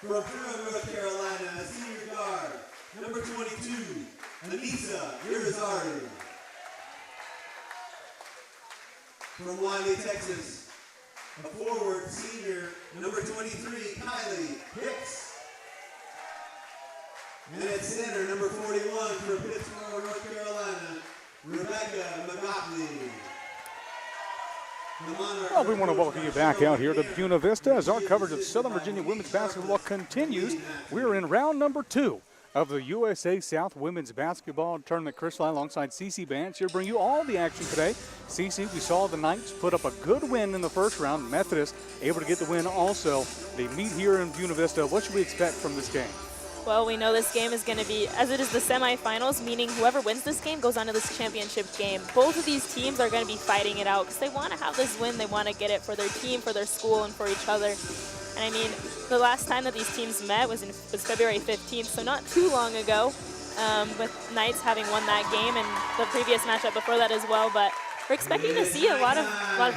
From Pregame, North Carolina, senior guard, number 22, Anissa Irizarry. From Wiley, Texas, a forward, senior, number 23, Kylie Hicks. And at center, number 41, from Pittsburgh, North Carolina, Rebecca McGottlieb. Well, we want to welcome you back out here to Buena Vista as our coverage of Southern Virginia women's basketball continues. We're in round number 2 of the USA South Women's Basketball Tournament. Chris Lai alongside Cece Bance here to bring you all the action today. Cece, we saw the Knights put up a good win in the first round. Methodist able to get the win also. They meet here in Buena Vista. What should we expect from this game? Well, we know this game is going to be, as it is the semifinals, meaning whoever wins this game goes on to this championship game. Both of these teams are going to be fighting it out because they want to have this win. They want to get it for their team, for their school, and for each other. And I mean, the last time that these teams met was February 15th, so not too long ago, with Knights having won that game and the previous matchup before that as well. But we're expecting to see a lot of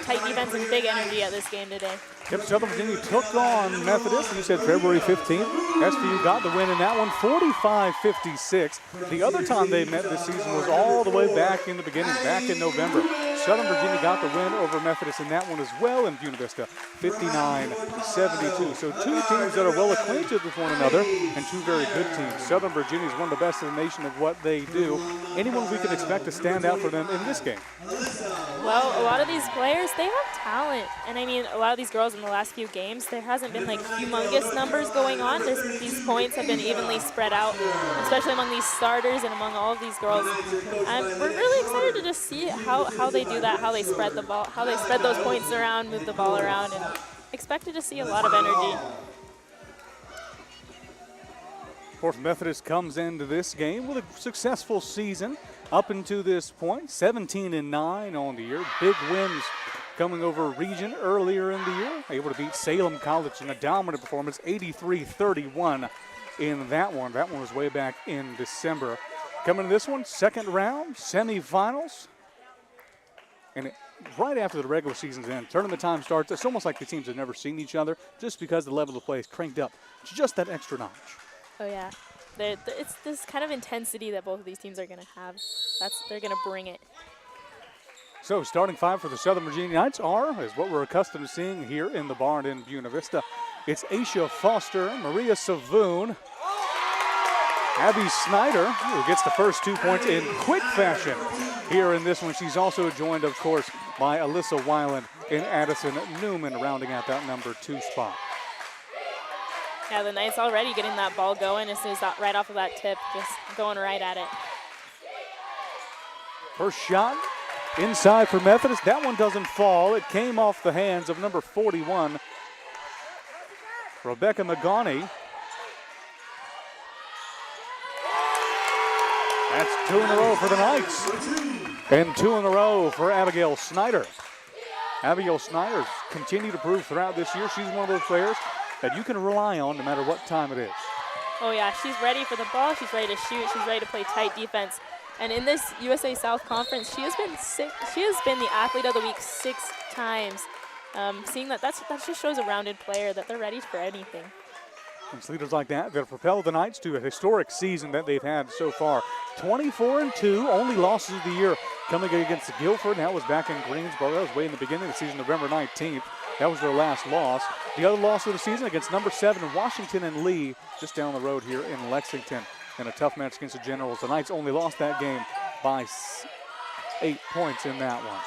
tight defense and big energy at this game today. Yep, Southern Virginia took on Methodist. You said February 15th. SVU got the win in that one, 45-56. The other time they met this season was all the way back in the beginning, back in November. Southern Virginia got the win over Methodist in that one as well in Buena Vista, 59-72. So two teams that are well acquainted with one another and two very good teams. Southern Virginia is one of the best in the nation of what they do. Anyone we can expect to stand out for them in this game? Well, a lot of these players, they have talent. And I mean, a lot of these girls in the last few games, there hasn't been like humongous numbers going on. These points have been evenly spread out, especially among these starters and among all of these girls. We're really excited to just see how they do that, how they spread the ball, how they spread those points around, move the ball around, and expected to see a lot of energy. Of course, Methodist comes into this game with a successful season up until this point, 17-9 on the year. Big wins coming over region earlier in the year, able to beat Salem College in a dominant performance, 83-31 in that one. That one was way back in December. Coming to this one, second round, semifinals. And right after the regular season's end, tournament time starts. It's almost like the teams have never seen each other just because the level of play is cranked up just that extra notch. Oh, yeah. It's this kind of intensity that both of these teams are going to have. They're going to bring it. So starting five for the Southern Virginia Knights is what we're accustomed to seeing here in the barn in Buena Vista. It's Aisha Foster, Maria Savoon, Abby Snyder, who gets the first 2 points in quick fashion here in this one. She's also joined, of course, by Alyssa Weiland and Addison Newman rounding out that number 2 spot. Yeah, the Knights already getting that ball going as soon as that, right off of that tip, just going right at it. First shot inside for Methodist. That one doesn't fall. It came off the hands of number 41, Rebecca Magani. That's 2 in a row for the Knights. And 2 in a row for Abigail Snyder. Abigail Snyder's continued to prove throughout this year she's one of those players that you can rely on no matter what time it is. Oh yeah, she's ready for the ball, she's ready to shoot, she's ready to play tight defense. And in this USA South Conference, she has been the athlete of the week 6 times. Seeing that just shows a rounded player, that they're ready for anything. It's leaders like that have propelled the Knights to a historic season that they've had so far. 24-2, only losses of the year coming against Guilford. That was back in Greensboro. That was way in the beginning of the season, November 19th. That was their last loss. The other loss of the season against number 7, Washington and Lee, just down the road here in Lexington. And a tough match against the Generals. The Knights only lost that game by 8 points in that one.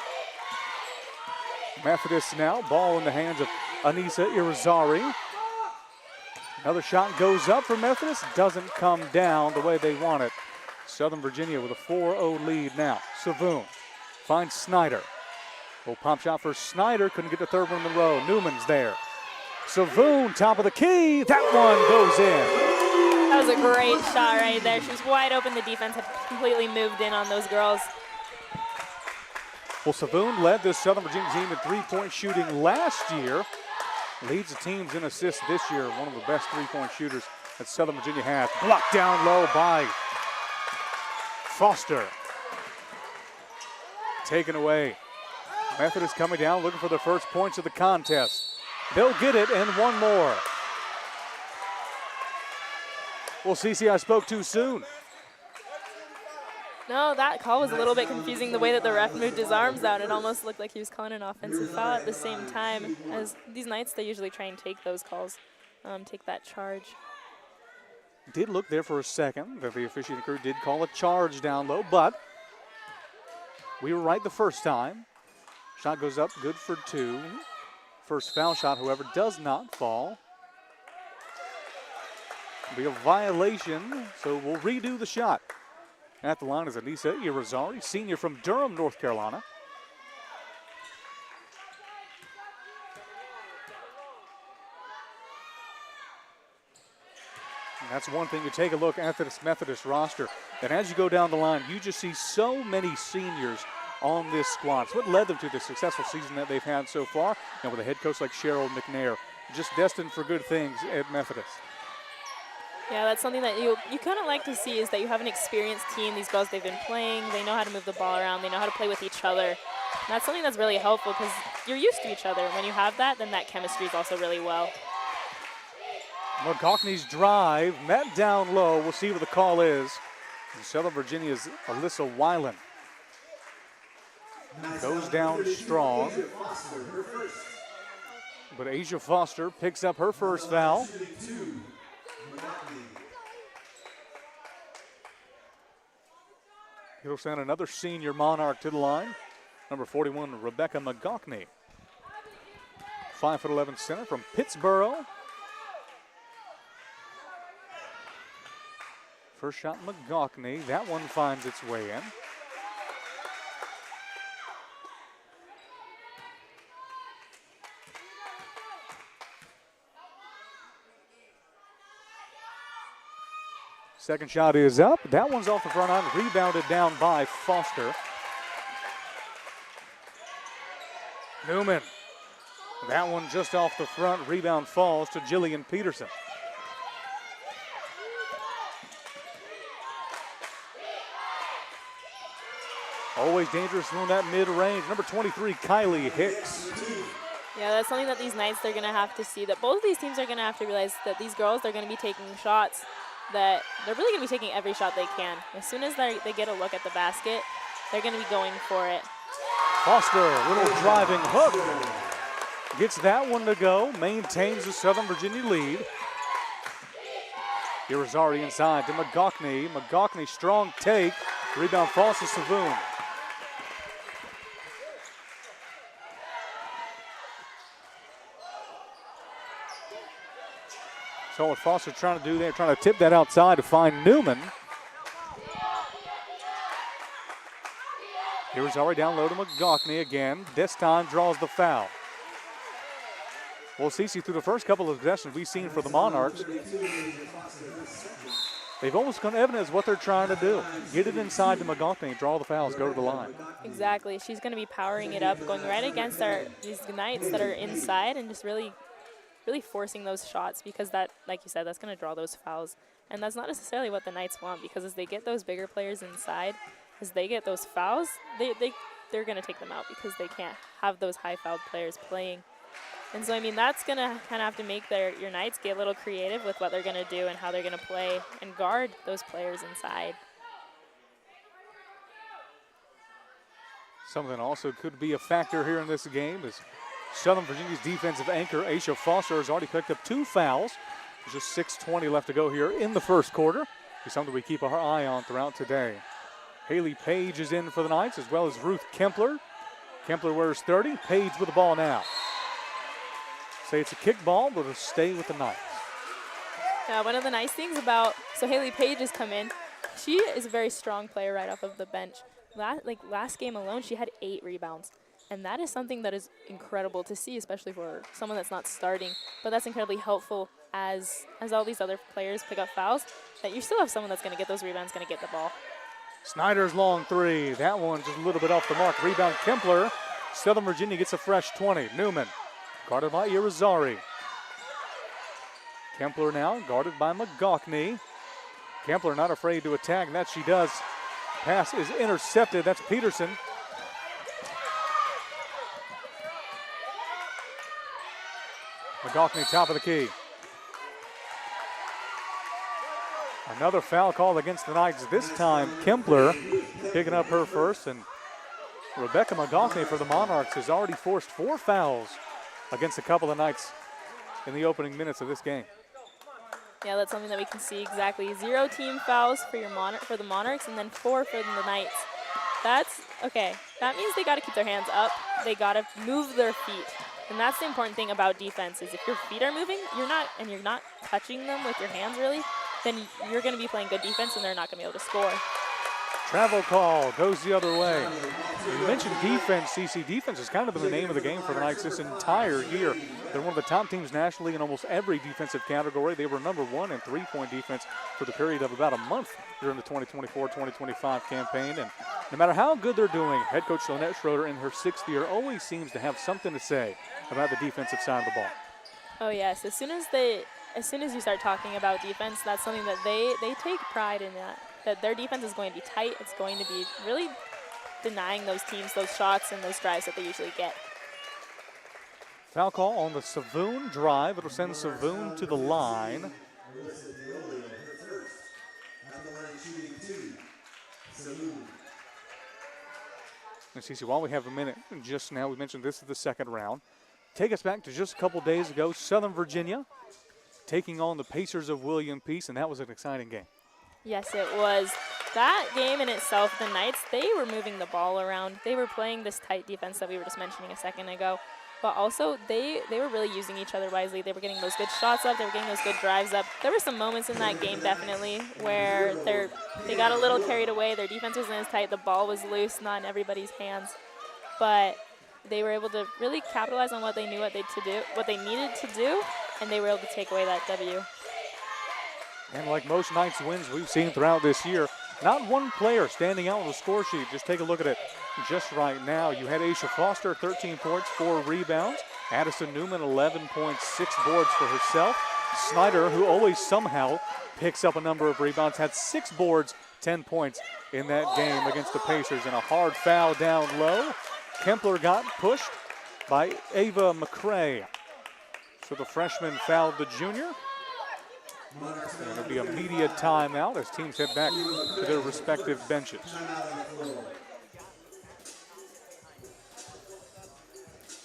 Methodist now, ball in the hands of Anissa Irizarry. Another shot goes up for Methodist, doesn't come down the way they want it. Southern Virginia with a 4-0 lead now. Savoon finds Snyder. Little pop shot for Snyder, couldn't get the third one in a row. Newman's there. Savoon, top of the key, that one goes in. That was a great shot right there. She was wide open. The defense had completely moved in on those girls. Well, Savoon led this Southern Virginia team in three-point shooting last year. Leads the teams in assists this year. One of the best three-point shooters that Southern Virginia has. Blocked down low by Foster. Taken away. Methodist coming down, looking for the first points of the contest. They'll get it, and one more. Well, Cece, I spoke too soon. No, that call was a little bit confusing, the way that the ref moved his arms out. It almost looked like he was calling an offensive foul at the same time. As these Knights, they usually try and take those calls, take that charge. Did look there for a second that the officiating crew did call a charge down low, but we were right the first time. Shot goes up, good for 2. First foul shot, however, does not fall. It'll be a violation, so we'll redo the shot. At the line is Anissa Irizarry, senior from Durham, North Carolina. And that's one thing, you take a look at this Methodist roster, and as you go down the line, you just see so many seniors on this squad. It's what led them to the successful season that they've had so far, and with a head coach like Cheryl McNair, just destined for good things at Methodist. Yeah, that's something that you kind of like to see, is that you have an experienced team. These girls, they've been playing. They know how to move the ball around. They know how to play with each other. And that's something that's really helpful because you're used to each other. When you have that, then that chemistry is also really well. McGockney's drive, met down low. We'll see what the call is. And Southern Virginia's Alyssa Weiland goes down strong. But Asia Foster picks up her first foul. It'll send another senior Monarch to the line. Number 41, Rebecca McGockney. 5'11" center from Pittsboro. First shot, McGockney. That one finds its way in. Second shot is up. That one's off the front end, rebounded down by Foster. Newman. That one just off the front. Rebound falls to Jillian Peterson. Always dangerous from that mid-range. Number 23, Kylie Hicks. Yeah, that's something that these Knights, they're going to have to see, that both of these teams are going to have to realize that these girls, they're going to be taking shots, that they're really going to be taking every shot they can. As soon as they get a look at the basket, they're going to be going for it. Foster, little driving hook. Gets that one to go, maintains the Southern Virginia lead. Irizarry inside to McGockney. McGockney, strong take. Rebound falls to Savoon. So what Foster trying to do there, trying to tip that outside to find Newman. Irizarry down low to McGockney again. This time draws the foul. Well, Cece, through the first couple of possessions we've seen for the Monarchs, they've almost gone evident as what they're trying to do. Get it inside to McGockney, draw the fouls, go to the line. Exactly. She's going to be powering it up, going right against these Knights that are inside and just really forcing those shots, because that, like you said, that's going to draw those fouls. And that's not necessarily what the Knights want, because as they get those bigger players inside, as they get those fouls, they're going to take them out because they can't have those high-fouled players playing. And so, I mean, that's going to kind of have to make your Knights get a little creative with what they're going to do and how they're going to play and guard those players inside. Something also could be a factor here in this game is Southern Virginia's defensive anchor, Aisha Foster, has already picked up 2 fouls. There's just 6:20 left to go here in the first quarter. It's something we keep our eye on throughout today. Haley Page is in for the Knights, as well as Ruth Kempler. Kempler wears 30. Page with the ball now. Say it's a kick ball, but it'll stay with the Knights. Yeah, one of the nice things so Haley Page has come in. She is a very strong player right off of the bench. Last game alone, she had 8 rebounds. And that is something that is incredible to see, especially for someone that's not starting. But that's incredibly helpful as all these other players pick up fouls, that you still have someone that's going to get those rebounds, going to get the ball. Snyder's long 3. That one just a little bit off the mark. Rebound Kempler. Southern Virginia gets a fresh 20. Newman guarded by Irizarry. Kempler now guarded by McGockney. Kempler not afraid to attack, and that she does. Pass is intercepted. That's Peterson. McGockney, top of the key. Another foul call against the Knights. This time, Kempler picking up her first, and Rebecca McGockney for the Monarchs has already forced 4 fouls against a couple of Knights in the opening minutes of this game. Yeah, that's something that we can see exactly. 0 team fouls for the Monarchs, and then 4 for the Knights. That's okay. That means they got to keep their hands up. They got to move their feet. And that's the important thing about defense is if your feet are moving, you're not touching them with your hands really, then you're going to be playing good defense and they're not going to be able to score. Travel call goes the other way. You mentioned defense, CC. Defense has kind of been the name of the game for the Knights this entire year. They're one of the top teams nationally in almost every defensive category. They were #1 in three-point defense for the period of about a month during the 2024-2025 campaign. And no matter how good they're doing, head coach Lynette Schroeder in her 6th year always seems to have something to say about the defensive side of the ball. Oh yes, as soon as you start talking about defense, that's something that they take pride in, that their defense is going to be tight. It's going to be really denying those teams those shots and those drives that they usually get. Foul call on the Savoon drive. It'll send Savoon to the line. And CC, while we have a minute, just now we mentioned this is the second round. Take us back to just a couple days ago, Southern Virginia taking on the Pacers of William Peace, and that was an exciting game. Yes, it was. That game in itself, the Knights, they were moving the ball around. They were playing this tight defense that we were just mentioning a second ago. But also, they were really using each other wisely. They were getting those good shots up. They were getting those good drives up. There were some moments in that game, definitely, where they got a little carried away. Their defense wasn't as tight. The ball was loose, not in everybody's hands. But they were able to really capitalize on what they knew what they needed to do, and they were able to take away that W. And like most Knights wins we've seen throughout this year, not one player standing out on the score sheet. Just take a look at it just right now. You had Aisha Foster, 13 points, 4 rebounds. Addison Newman, 11 points, 6 boards for herself. Snyder, who always somehow picks up a number of rebounds, had 6 boards, 10 points in that game against the Pacers. And a hard foul down low. Kempler got pushed by Ava McCray. So the freshman fouled the junior. And it'll be a media timeout as teams head back to their respective benches.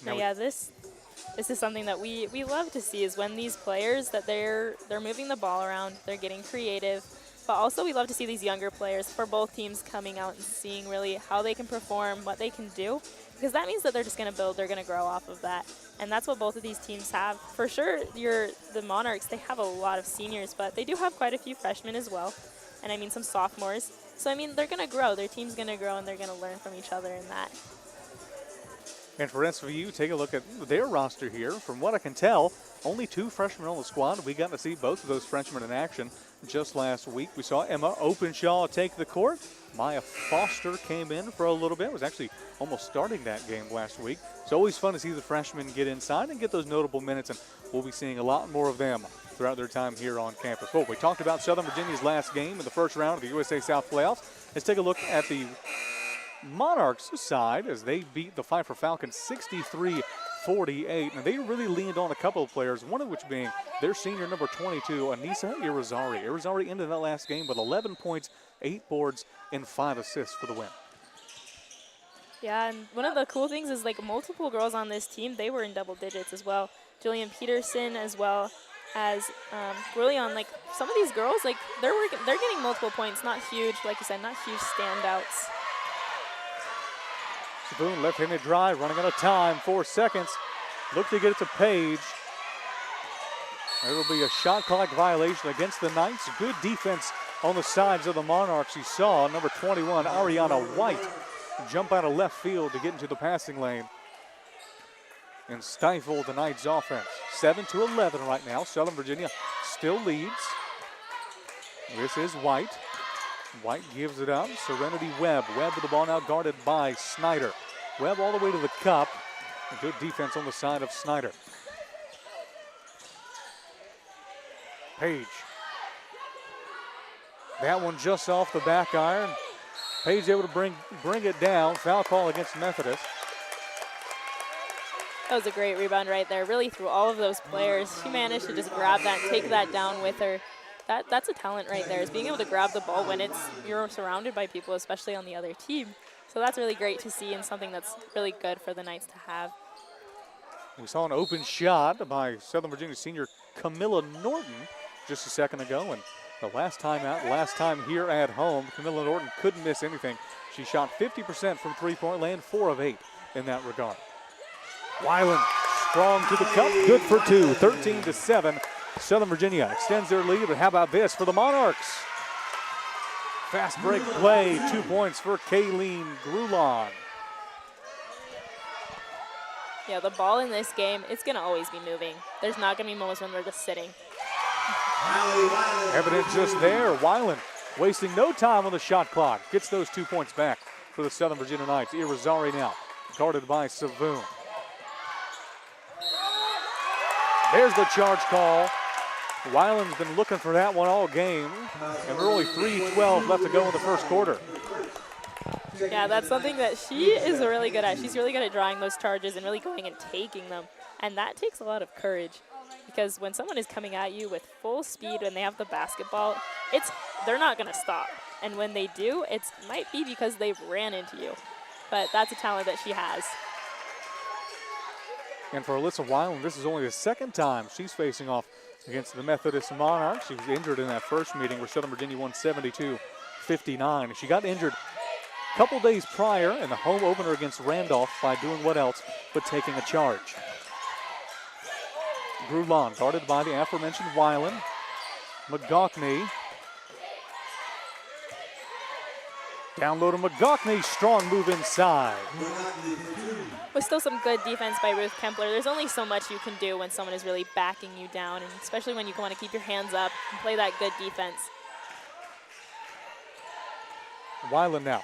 Now, yeah, this is something that we love to see is when these players that they're moving the ball around, they're getting creative, but also we love to see these younger players for both teams coming out and seeing really how they can perform, what they can do, because that means that they're just going to build, they're going to grow off of that. And that's what both of these teams have. For sure, the Monarchs, they have a lot of seniors, but they do have quite a few freshmen as well. And I mean some sophomores. So I mean, they're going to grow. Their team's going to grow, and they're going to learn from each other in that. And for SVU, take a look at their roster here. From what I can tell, only 2 freshmen on the squad. We got to see both of those freshmen in action just last week. We saw Emma Openshaw take the court. Maya Foster came in for a little bit. Was actually almost starting that game last week. It's always fun to see the freshmen get inside and get those notable minutes, and we'll be seeing a lot more of them throughout their time here on campus. Well, we talked about Southern Virginia's last game in the first round of the USA South playoffs. Let's take a look at the Monarchs side as they beat the Pfeiffer Falcons 63-48. And they really leaned on a couple of players, one of which being their senior number 22, Anissa Irizarry. Irizarry ended that last game with 11 points, 8 boards, and 5 assists for the win. Yeah, and one of the cool things is like multiple girls on this team, they were in double digits as well. Jillian Peterson as well as really on like some of these girls, like they're getting multiple points, not huge, like you said, not huge standouts. Savoon left-handed drive, running out of time, 4 seconds. Look to get it to Page. It'll be a shot clock violation against the Knights. Good defense on the sides of the Monarchs. You saw number 21, Ariana White, jump out of left field to get into the passing lane and stifle the Knights' offense. 7-11 right now. Southern Virginia still leads. This is White. White gives it up. Serenity Webb. Webb with the ball now guarded by Snyder. Webb all the way to the cup. A good defense on the side of Snyder. Page. That one just off the back iron. Page able to bring it down. Foul call against Methodist. That was a great rebound right there. Really through all of those players, she managed to just grab that and take that down with her. That's a talent right there, is being able to grab the ball when you're surrounded by people, especially on the other team. So that's really great to see and something that's really good for the Knights to have. We saw an open shot by Southern Virginia senior Camilla Norton just a second ago. And the last time here at home, Camilla Norton couldn't miss anything. She shot 50% from three-point land, 4 of 8 in that regard. Weiland strong to the cup, good for two, 13-7. Southern Virginia extends their lead, but how about this for the Monarchs? Fast break play, 2 points for Kayleen Grulon. Yeah, the ball in this game, it's going to always be moving. There's not going to be moments when we're just sitting. Evidence just there. Weiland wasting no time on the shot clock. Gets those 2 points back for the Southern Virginia Knights. Irizarry now, guarded by Savoon. There's the charge call. Weiland's been looking for that one all game, and we're only 3:12 left to go in the first quarter. Yeah, that's something that she is really good at. She's really good at drawing those charges and really going and taking them. And that takes a lot of courage, because when someone is coming at you with full speed when they have the basketball, they're not going to stop. And when they do, it might be because they've ran into you. But that's a talent that she has. And for Alyssa Weiland, this is only the second time she's facing off against the Methodist Monarchs. She was injured in that first meeting where Southern Virginia won 72-59. She got injured a couple days prior in the home opener against Randolph by doing what else but taking a charge. Grulon guarded by the aforementioned Weiland. McGockney. Down low to McGockney, strong move inside. With still some good defense by Ruth Kempler. There's only so much you can do when someone is really backing you down, and especially when you want to keep your hands up and play that good defense. Weiland now.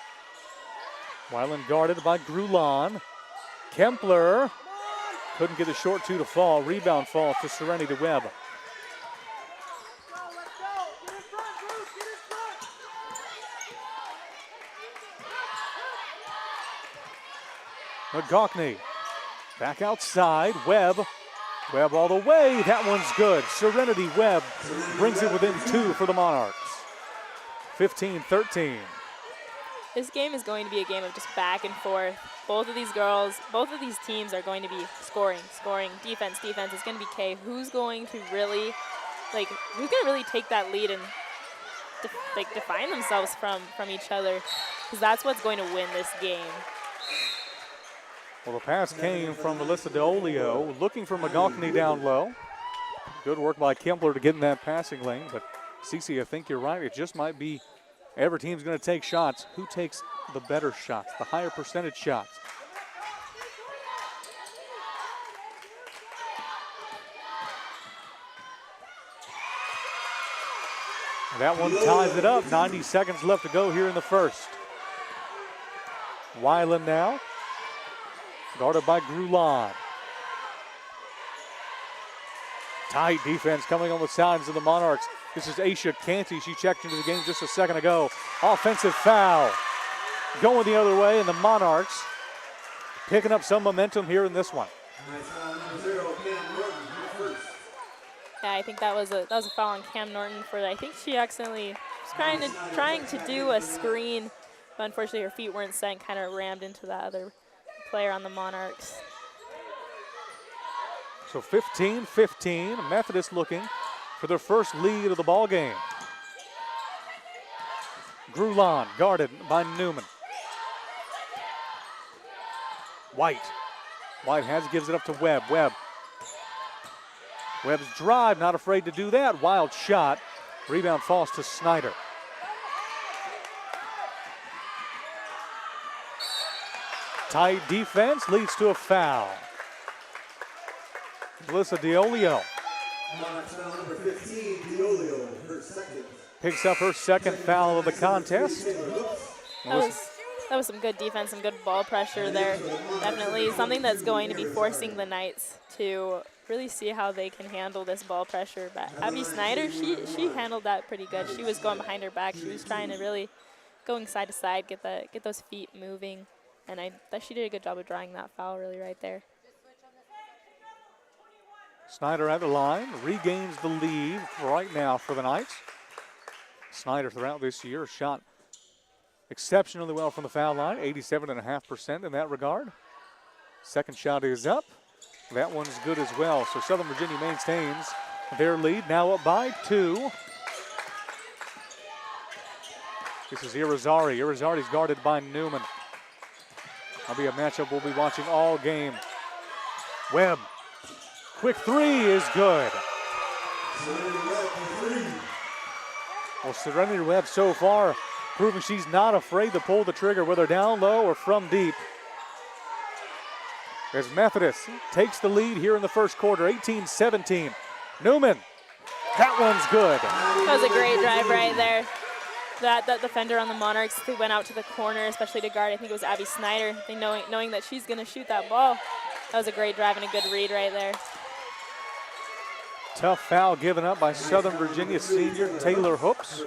Weiland guarded by Grulon. Kempler couldn't get the short two to fall. Rebound fall to Serenity Webb. McGockney back outside. Webb all the way. That one's good. Serenity Webb brings it within 2 for the Monarchs. 15-13. This game is going to be a game of just back and forth. Both of these girls, both of these teams are going to be scoring, defense. It's going to be Kay. Who's going to really take that lead and define themselves from each other? Because that's what's going to win this game. Well, the pass came from Melissa DeOlio, looking for McGockney down low. Good work by Kempler to get in that passing lane, but Cece, I think you're right. It just might be every team's going to take shots. Who takes the better shots, the higher percentage shots? That one ties it up. 90 seconds left to go here in the first. Weiland now, guarded by Grulon. Tight defense coming on the sides of the Monarchs. This is Aisha Canty. She checked into the game just a second ago. Offensive foul. Going the other way, and the Monarchs picking up some momentum here in this one. Yeah, I think that was a foul on Cam Norton for that. I think she accidentally was trying to do a screen, but unfortunately her feet weren't set and kind of rammed into that other player on the Monarchs. So 15-15, Methodist looking for their first lead of the ball game. Grulon guarded by Newman. White gives it up to Webb. Webb's drive, not afraid to do that. Wild shot. Rebound falls to Snyder. Tight defense leads to a foul. Melissa DeOlio picks up her second foul of the contest. That was some good defense, some good ball pressure there. Definitely something that's going to be forcing the Knights to really see how they can handle this ball pressure. But Abby Snyder, she handled that pretty good. She was going behind her back. She was trying to really going side to side, get those feet moving. And I thought she did a good job of drawing that foul really right there. Snyder at the line, regains the lead right now for the Knights. Snyder throughout this year shot exceptionally well from the foul line, 87.5% in that regard. Second shot is up. That one's good as well. So Southern Virginia maintains their lead, now up by 2. This is Irizarry. Irizarry's guarded by Newman. That'll be a matchup we'll be watching all game. Webb Quick three is good. Well, Serenity Webb so far proving she's not afraid to pull the trigger, whether down low or from deep. As Methodist takes the lead here in the first quarter, 18-17. Newman, that one's good. That was a great drive right there. That defender on the Monarchs who went out to the corner, especially to guard, I think it was Abby Snyder, knowing that she's going to shoot that ball. That was a great drive and a good read right there. Tough foul given up by Southern Virginia senior Taylor Hoops.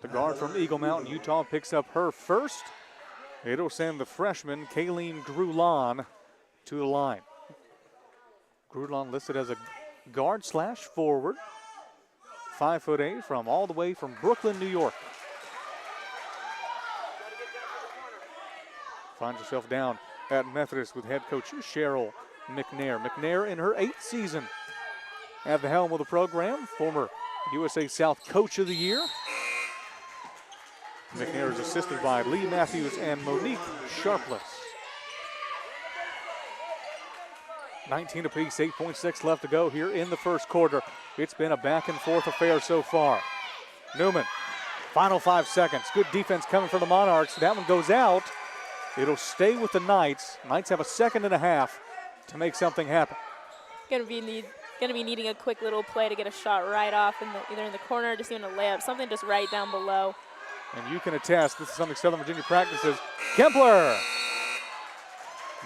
The guard from Eagle Mountain, Utah, picks up her first. It'll send the freshman, Kayleen Grulon, to the line. Grulon listed as a guard/forward. 5'8" from all the way from Brooklyn, New York. Finds herself down at Methodist with head coach Cheryl McNair. McNair in her 8th season at the helm of the program, former USA South Coach of the Year. McNair is assisted by Lee Matthews and Monique Sharpless. 19 apiece, 8.6 left to go here in the first quarter. It's been a back and forth affair so far. Newman, final 5 seconds. Good defense coming from the Monarchs. That one goes out. It'll stay with the Knights. Knights have a second and a half to make something happen. Gonna be needing a quick little play to get a shot right off, either in the corner or just even a layup, something just right down below. And you can attest, this is something Southern Virginia practices. Kempler!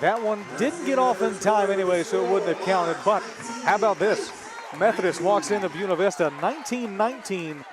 That one didn't get off in time anyway, so it wouldn't have counted. But how about this? Methodist walks into Buena Vista, 19-19,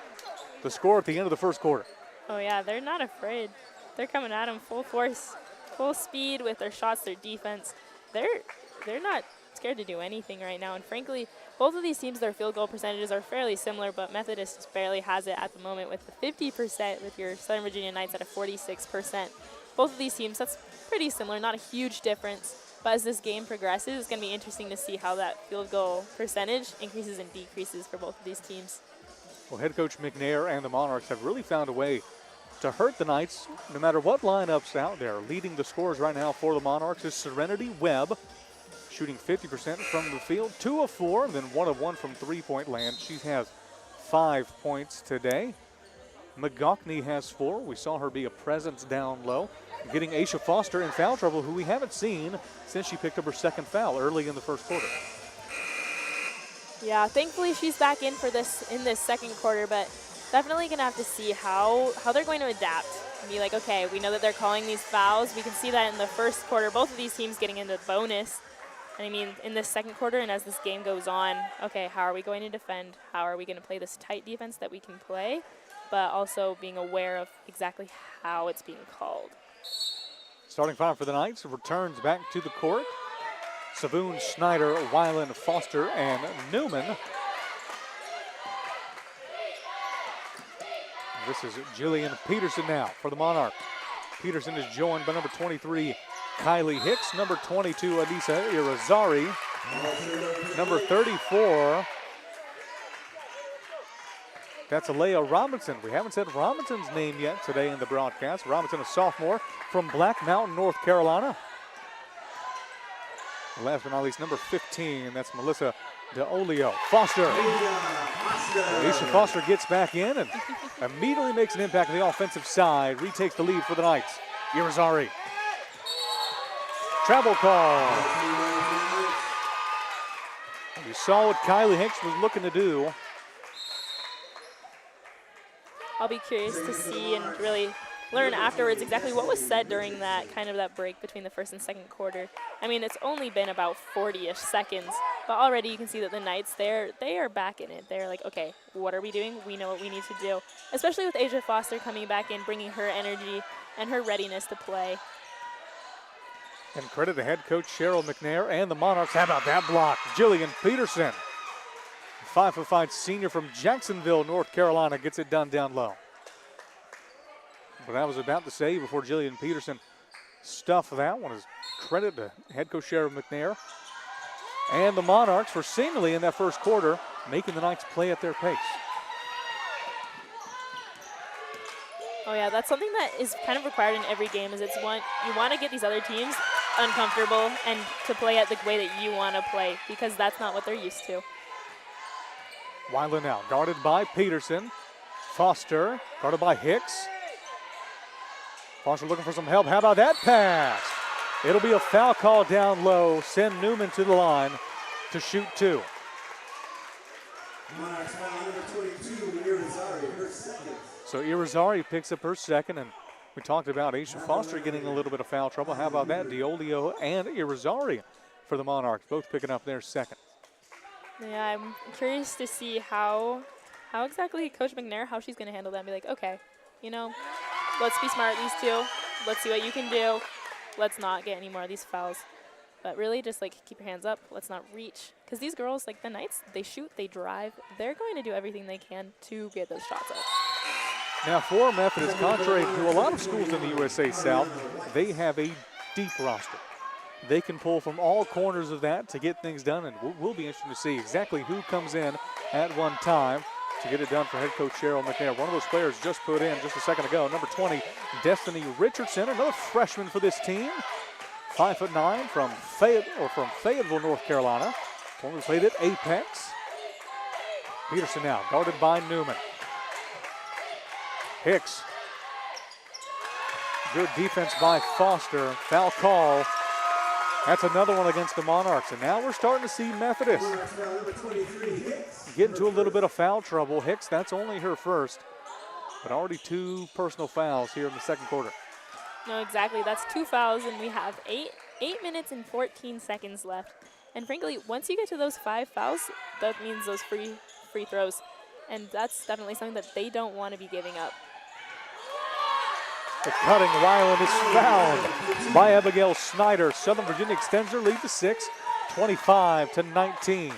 the score at the end of the first quarter. Oh yeah, they're not afraid. They're coming at them full force, full speed with their shots, their defense. They're not scared to do anything right now. And frankly, both of these teams, their field goal percentages are fairly similar, but Methodist just barely has it at the moment with the 50%, with your Southern Virginia Knights at a 46%. Both of these teams, that's pretty similar, not a huge difference. But as this game progresses, it's going to be interesting to see how that field goal percentage increases and decreases for both of these teams. Well, head coach McNair and the Monarchs have really found a way to hurt the Knights no matter what lineup's out there. Leading the scores right now for the Monarchs is Serenity Webb, shooting 50% from the field, 2 of 4, and then 1 of 1 from three-point land. She has 5 points today. McGockney has 4. We saw her be a presence down low, getting Aisha Foster in foul trouble, who we haven't seen since she picked up her second foul early in the first quarter. Yeah, thankfully she's back in this second quarter, but definitely gonna have to see how they're going to adapt. Be like, okay, we know that they're calling these fouls. We can see that in the first quarter, both of these teams getting into bonus. And I mean, in this second quarter and as this game goes on, okay, how are we going to defend? How are we going to play this tight defense that we can play, but also being aware of exactly how it's being called. Starting five for the Knights returns back to the court. Savoon, Snyder, Weiland, Foster, and Newman. This is Jillian Peterson now for the Monarch. Peterson is joined by number 23, Kylie Hicks, number 22, Adisa Irizarry, number 34, that's Alea Robinson. We haven't said Robinson's name yet today in the broadcast. Robinson, a sophomore from Black Mountain, North Carolina. Last but not least, number 15, that's Melissa DeOlio. Foster. Alicia Foster gets back in and immediately makes an impact on the offensive side. Retakes the lead for the Knights. Irizarry. Travel call. You saw what Kylie Hicks was looking to do. I'll be curious to see and really learn afterwards exactly what was said during that break between the first and second quarter. I mean, it's only been about 40-ish seconds, but already you can see that the Knights, they are back in it. They're like, okay, what are we doing? We know what we need to do, especially with Asia Foster coming back in, bringing her energy and her readiness to play. And credit to head coach Cheryl McNair and the Monarchs. How about that block? Jillian Peterson, 5'5" senior from Jacksonville, North Carolina, gets it done down low. But I was about to say before Jillian Peterson stuffed that one is credit to head coach Cheryl McNair and the Monarchs for seemingly in that first quarter making the Knights play at their pace. Oh yeah, that's something that is kind of required in every game. Is you want to get these other teams uncomfortable and to play it the way that you want to play, because that's not what they're used to. Weiland now, guarded by Peterson. Foster, guarded by Hicks. Foster looking for some help. How about that pass? It'll be a foul call down low. Send Newman to the line to shoot 2. Monarchs foul number 22, Irizarry, her second. So Irizarry picks up her second, and we talked about Aisha Foster getting a little bit of foul trouble. How about that? Diolio and Irizarry for the Monarchs, both picking up their second. Yeah, I'm curious to see how exactly Coach McNair, how she's going to handle that and be like, okay, you know, let's be smart, these two. Let's see what you can do. Let's not get any more of these fouls. But really just, like, keep your hands up. Let's not reach. Because these girls, like the Knights, they shoot, they drive. They're going to do everything they can to get those shots up. Now for Methodist, contrary to a lot of schools in the USA South, they have a deep roster. They can pull from all corners of that to get things done, and we'll be interested to see exactly who comes in at one time to get it done for head coach Cheryl McNair. One of those players just put in just a second ago, number 20, Destiny Richardson, another freshman for this team. 5'9" from Fayetteville, North Carolina. Formerly played at Apex. Peterson now, guarded by Newman. Hicks. Good defense by Foster. Foul call. That's another one against the Monarchs. And now we're starting to see Methodist get into a little bit of foul trouble. Hicks, that's only her first, but already 2 personal fouls here in the second quarter. No, exactly. That's 2 fouls, and we have 8 minutes and 14 seconds left. And frankly, once you get to those 5 fouls, that means those free throws. And that's definitely something that they don't want to be giving up. The cutting Weiland is fouled by Abigail Snyder. Southern Virginia extends their lead to 6, 25-19.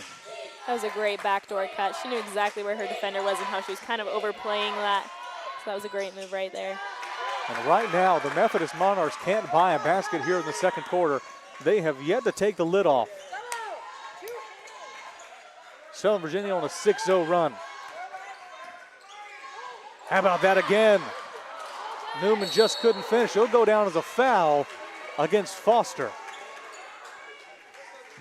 That was a great backdoor cut. She knew exactly where her defender was and how she was kind of overplaying that. So that was a great move right there. And right now, the Methodist Monarchs can't buy a basket here in the second quarter. They have yet to take the lid off. Southern Virginia on a 6-0 run. How about that again? Newman just couldn't finish. It'll go down as a foul against Foster.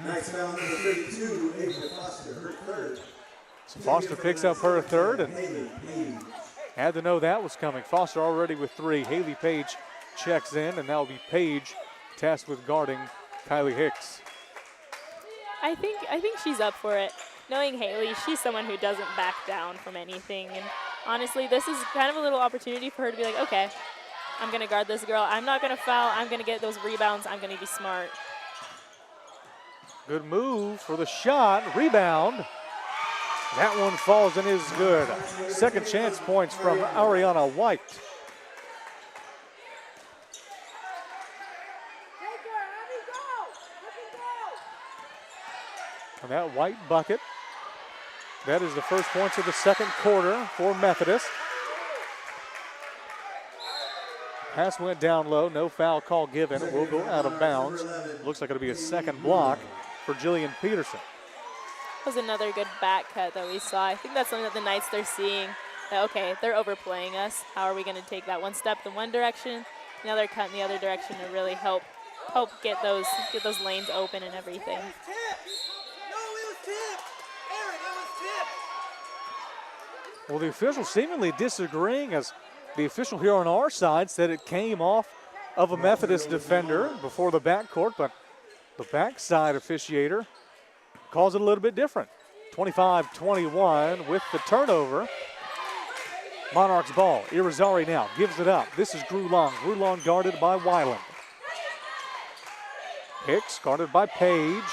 Nice foul number 32, Asia Foster, her third. So Foster picks up her third, and had to know that was coming. Foster already with 3. Haley Page checks in, and that will be Page tasked with guarding Kylie Hicks. I think she's up for it. Knowing Haley, she's someone who doesn't back down from anything. And honestly, this is kind of a little opportunity for her to be like, okay, I'm going to guard this girl. I'm not going to foul. I'm going to get those rebounds. I'm going to be smart. Good move for the shot. Rebound. That one falls and is good. Second chance points from Ariana White. And that White bucket, that is the first points of the second quarter for Methodist. Pass went down low, no foul call given. It will go out of bounds. Looks like it'll be a second block for Jillian Peterson. That was another good back cut that we saw. I think that's something that the Knights, they're seeing. That, okay, they're overplaying us. How are we going to take that one step in one direction, another cut in the other direction to really help get those lanes open and everything. Well, the official seemingly disagreeing, as the official here on our side said it came off of a Methodist defender before the backcourt, but the backside officiator calls it a little bit different. 25-21 with the turnover. Monarchs ball. Irizarry now gives it up. This is Grulong. Grulong guarded by Weiland. Hicks guarded by Page.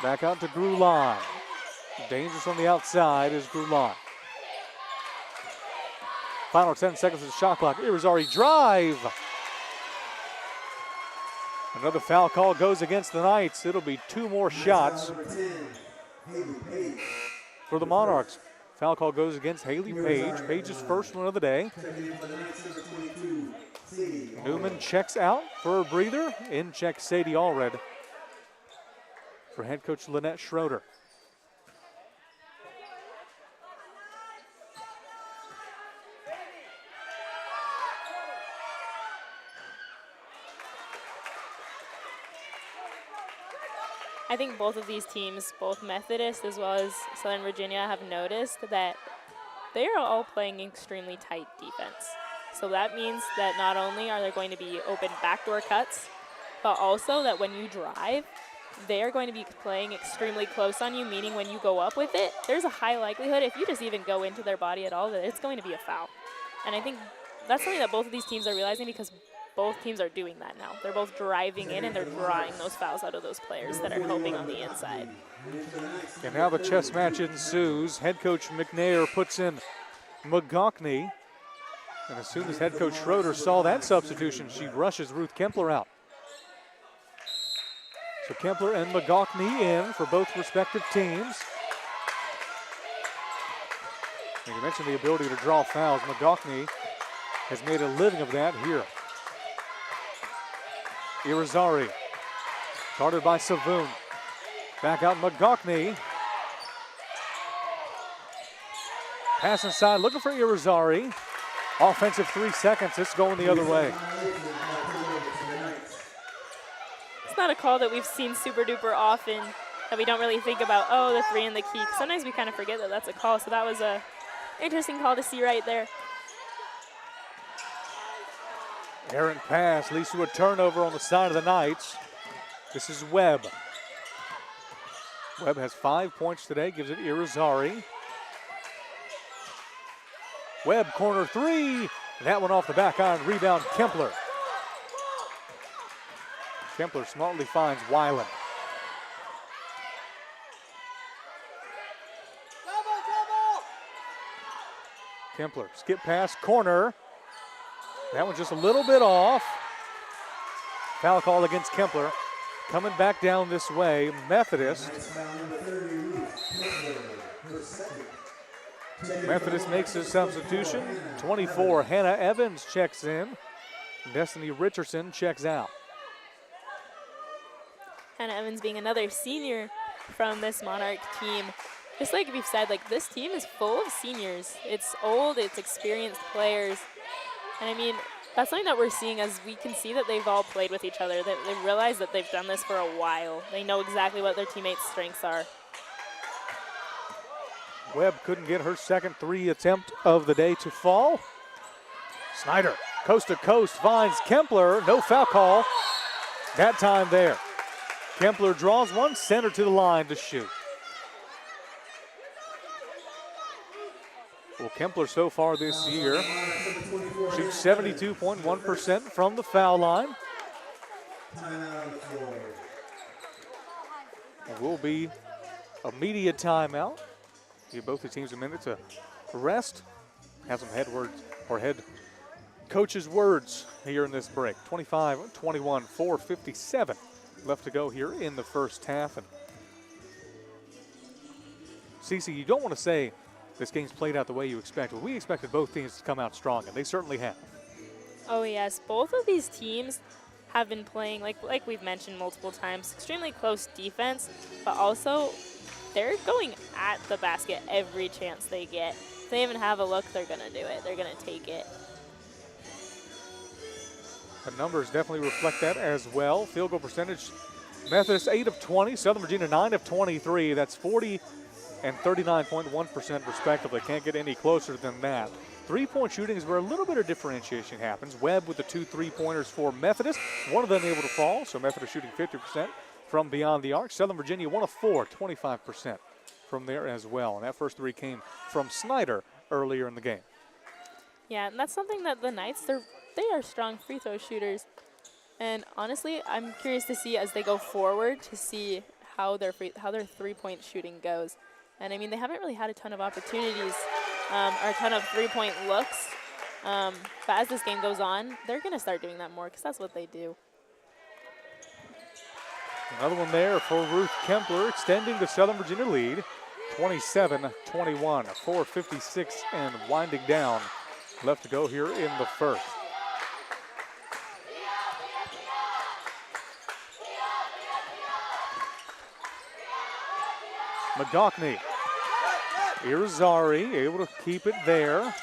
Back out to Grulong. Dangerous on the outside is Grulong. Final 10 seconds of the shot clock. Irizarry drive. Another foul call goes against the Knights. It'll be 2 more shots for the Monarchs. Foul call goes against Haley Page. Page's first one of the day. Newman checks out for a breather. In checks Sadie Allred for head coach Lynette Schroeder. I think both of these teams, both Methodist as well as Southern Virginia, have noticed that they are all playing extremely tight defense. So that means that not only are there going to be open backdoor cuts, but also that when you drive, they are going to be playing extremely close on you, meaning when you go up with it, there's a high likelihood if you just even go into their body at all that it's going to be a foul. And I think that's something that both of these teams are realizing because both teams are doing that now. They're both driving in and they're drawing those fouls out of those players that are helping on the inside. And now the chess match ensues. Head coach McNair puts in McGockney. And as soon as head coach Schroeder saw that substitution, she rushes Ruth Kempler out. So Kempler and McGockney in for both respective teams. And you mentioned the ability to draw fouls. McGockney has made a living of that here. Irizarry, guarded by Savoon. Back out McGockney. Pass inside, looking for Irizarry. Offensive 3 seconds, it's going the other way. It's not a call that we've seen super duper often, that we don't really think about, oh, the 3 in the key. Sometimes we kind of forget that that's a call, so that was a interesting call to see right there. Errant pass leads to a turnover on the side of the Knights. This is Webb. Webb has 5 points today, gives it Irizarry. Webb, corner 3. That one off the back iron, rebound Kempler. Kempler smartly finds Weiland. Kempler, skip pass, corner. That one's just a little bit off. Foul call against Kempler. Coming back down this way, Methodist. Methodist makes a substitution. 24, Hannah Evans checks in. Destiny Richardson checks out. Hannah Evans being another senior from this Monarch team. Just like we've said, like this team is full of seniors. It's old, it's experienced players. And I mean, that's something that we're seeing as we can see that they've all played with each other. That they realize that they've done this for a while. They know exactly what their teammates' strengths are. Webb couldn't get her second 3 attempt of the day to fall. Snyder, coast to coast, finds Kempler. No foul call that time there. Kempler draws one, center to the line to shoot. Well, Kempler so far this year shoots 72.1% from the foul line. It will be a media timeout. Give both the teams a minute to rest. Have some head coach's words here in this break. 25-21, 4:57 left to go here in the first half. And Cece, you don't want to say this game's played out the way you expected. We expected both teams to come out strong, and they certainly have. Oh yes, both of these teams have been playing, like we've mentioned multiple times, extremely close defense, but also they're going at the basket every chance they get. If they even have a look, they're gonna do it. They're gonna take it. The numbers definitely reflect that as well. Field goal percentage, Methodist 8 of 20, Southern Virginia 9 of 23. That's 40 and 39.1% respectively. Can't get any closer than that. 3-point shooting is where a little bit of differentiation happens. Webb with the 2 3-pointers for Methodist. One of them able to fall, so Methodist shooting 50% from beyond the arc. Southern Virginia 1 of 4, 25% from there as well. And that first 3 came from Snyder earlier in the game. Yeah, and that's something that the Knights, they are strong free throw shooters. And honestly, I'm curious to see as they go forward to see how their 3-point shooting goes. And I mean, they haven't really had a ton of opportunities or a ton of 3-point looks. But as this game goes on, they're going to start doing that more because that's what they do. Another one there for Ruth Kempler, extending the Southern Virginia lead, 27-21, 4:56 and winding down. Left to go here in the first. McGockney. Irizarry able to keep it there.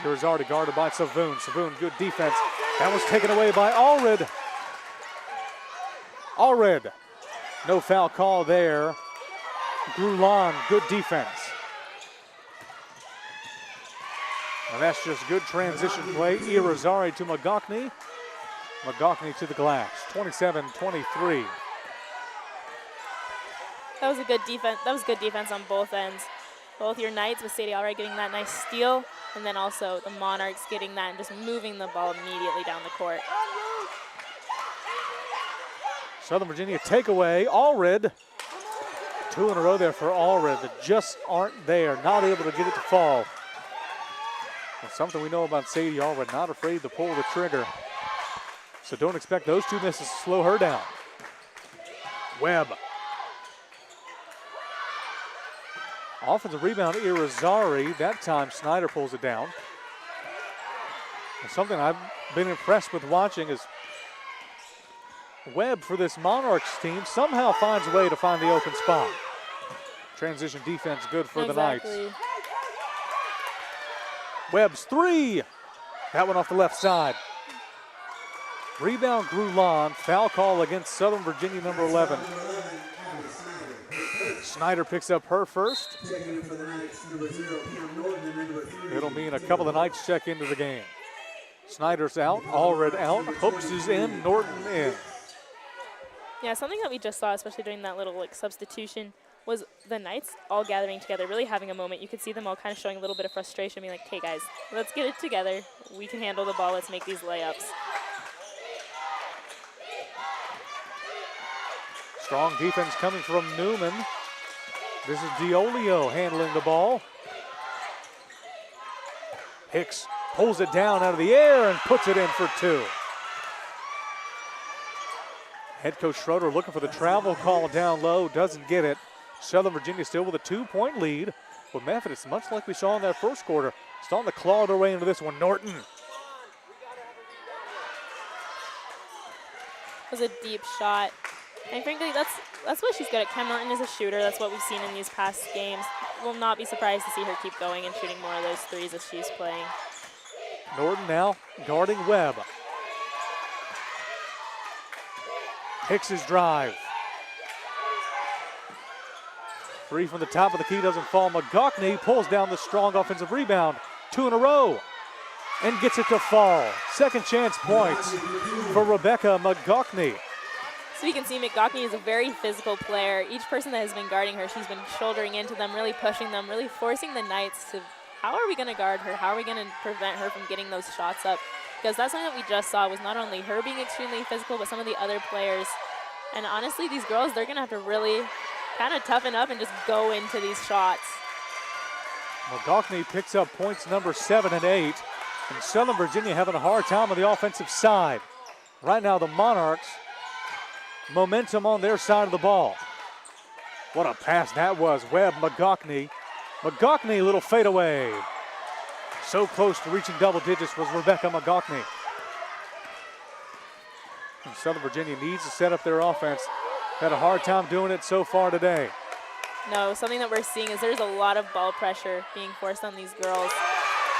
Irizarry guarded by Savoon. Savoon, good defense. That was taken away by Allred. Allred, no foul call there. Grulon, good defense. And that's just good transition play. Irizarry to McGockney. McGockney to the glass, 27-23. That was a good defense. That was good defense on both ends. Both your Knights with Sadie Allred getting that nice steal, and then also the Monarchs getting that and just moving the ball immediately down the court. Southern Virginia takeaway. Allred. 2 in a row there for Allred that just aren't there, not able to get it to fall. And something we know about Sadie Allred, not afraid to pull the trigger. So don't expect those 2 misses to slow her down. Webb. Offensive rebound, Irizarry. That time Snyder pulls it down. And something I've been impressed with watching is Webb for this Monarchs team somehow finds a way to find the open spot. Transition defense good for the Knights. Webb's 3. That one off the left side. Rebound Grulon. Foul call against Southern Virginia, number 11. Snyder picks up her first. It'll mean a couple of Knights check into the game. Snyder's out, Allred out, Hooks is in, Norton in. Yeah, something that we just saw, especially during that little substitution, was the Knights all gathering together, really having a moment. You could see them all kind of showing a little bit of frustration, being like, "Okay, guys, let's get it together. We can handle the ball. Let's make these layups." Strong defense coming from Newman. This is Diolio handling the ball. Hicks pulls it down out of the air and puts it in for 2. Head coach Schroeder looking for the travel call down low, doesn't get it. Southern Virginia still with a 2-point lead. But Methodist, much like we saw in that first quarter, starting to claw their way into this one. Norton. It was a deep shot. And frankly, that's what she's good at. Cam Norton is a shooter. That's what we've seen in these past games. Will not be surprised to see her keep going and shooting more of those threes as she's playing. Norton now guarding Webb. Hicks's drive. 3 from the top of the key doesn't fall. McGockney pulls down the strong offensive rebound. 2 in a row and gets it to fall. Second chance points for Rebecca McGockney. So you can see McGockney is a very physical player. Each person that has been guarding her, she's been shouldering into them, really pushing them, really forcing the Knights to, how are we going to guard her? How are we going to prevent her from getting those shots up? Because that's something that we just saw was not only her being extremely physical, but some of the other players. And honestly, these girls, they're going to have to really kind of toughen up and just go into these shots. McGockney picks up points number 7 and 8. And Southern Virginia having a hard time on the offensive side. Right now, the Monarchs, momentum on their side of the ball. What a pass that was. Webb, McGockney. McGockney, little fadeaway. So close to reaching double digits was Rebecca McGockney. And Southern Virginia needs to set up their offense. Had a hard time doing it so far today. No, something that we're seeing is there's a lot of ball pressure being forced on these girls.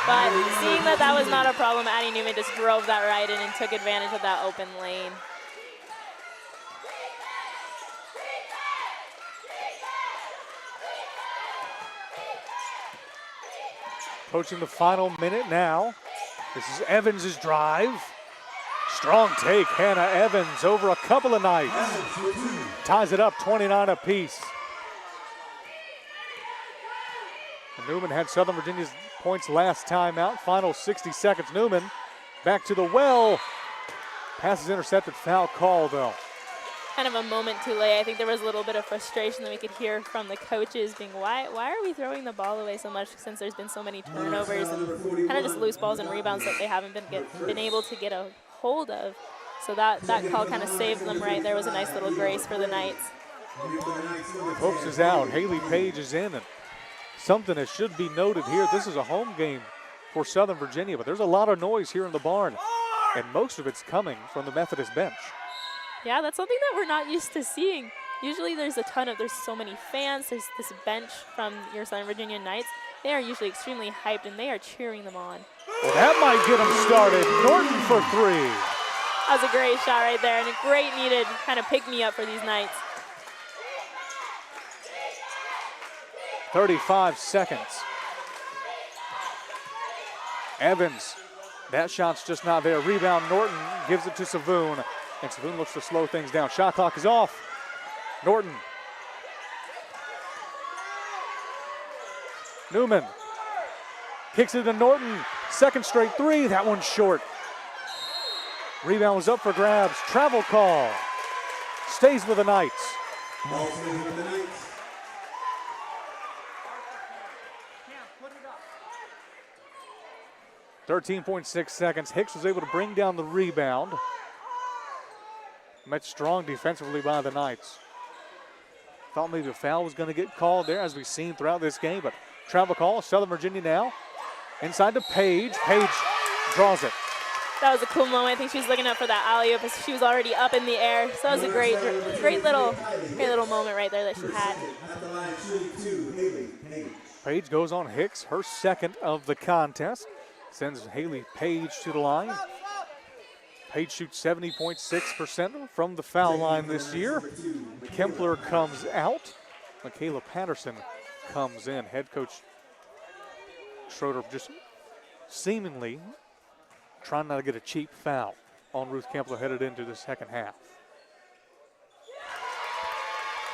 But seeing that that was not a problem, Addie Newman just drove that right in and took advantage of that open lane. Approaching the final minute now. This is Evans' drive. Strong take, Hannah Evans over a couple of Knights. Ties it up 29 apiece. Newman had Southern Virginia's points last time out. Final 60 seconds. Newman back to the well. Pass is intercepted. Foul call, though. Kind of a moment too late. I think there was a little bit of frustration that we could hear from the coaches being, why are we throwing the ball away so much since there's been so many turnovers and kind of just loose balls and rebounds that they haven't been able to get a hold of. So that call kind of saved them right there. Was a nice little grace for the Knights. Hooks is out. Haley Page is in. And something that should be noted here, this is a home game for Southern Virginia, but there's a lot of noise here in the barn, and most of it's coming from the Methodist bench. Yeah, that's something that we're not used to seeing. Usually there's so many fans. There's this bench from your Southern Virginia Knights. They are usually extremely hyped, and they are cheering them on. Well, that might get him started. Norton for three. That was a great shot right there and a great needed kind of pick-me-up for these Knights. 35 seconds. Evans, that shot's just not there. Rebound, Norton gives it to Savoon, and Savoon looks to slow things down. Shot clock is off. Norton. Newman kicks it to Norton. Second straight three, that one's short. Rebound was up for grabs. Travel call. Stays with the Knights. Ball stays with the Knights. 13.6 seconds. Hicks was able to bring down the rebound. Met strong defensively by the Knights. Thought maybe a foul was going to get called there, as we've seen throughout this game, but travel call. Southern Virginia now inside to Page. Page draws it. That was a cool moment. I think she was looking up for that alley-oop, but she was already up in the air. So that was a great little moment right there that she had. At the line, shooting two, Haley. Page goes on Hicks, her second of the contest. Sends Haley Page to the line. Page shoots 70.6% from the foul line this year. Kempler comes out. Michaela Patterson comes in. Head coach Schroeder just seemingly trying not to get a cheap foul on Ruth Kempler headed into the second half.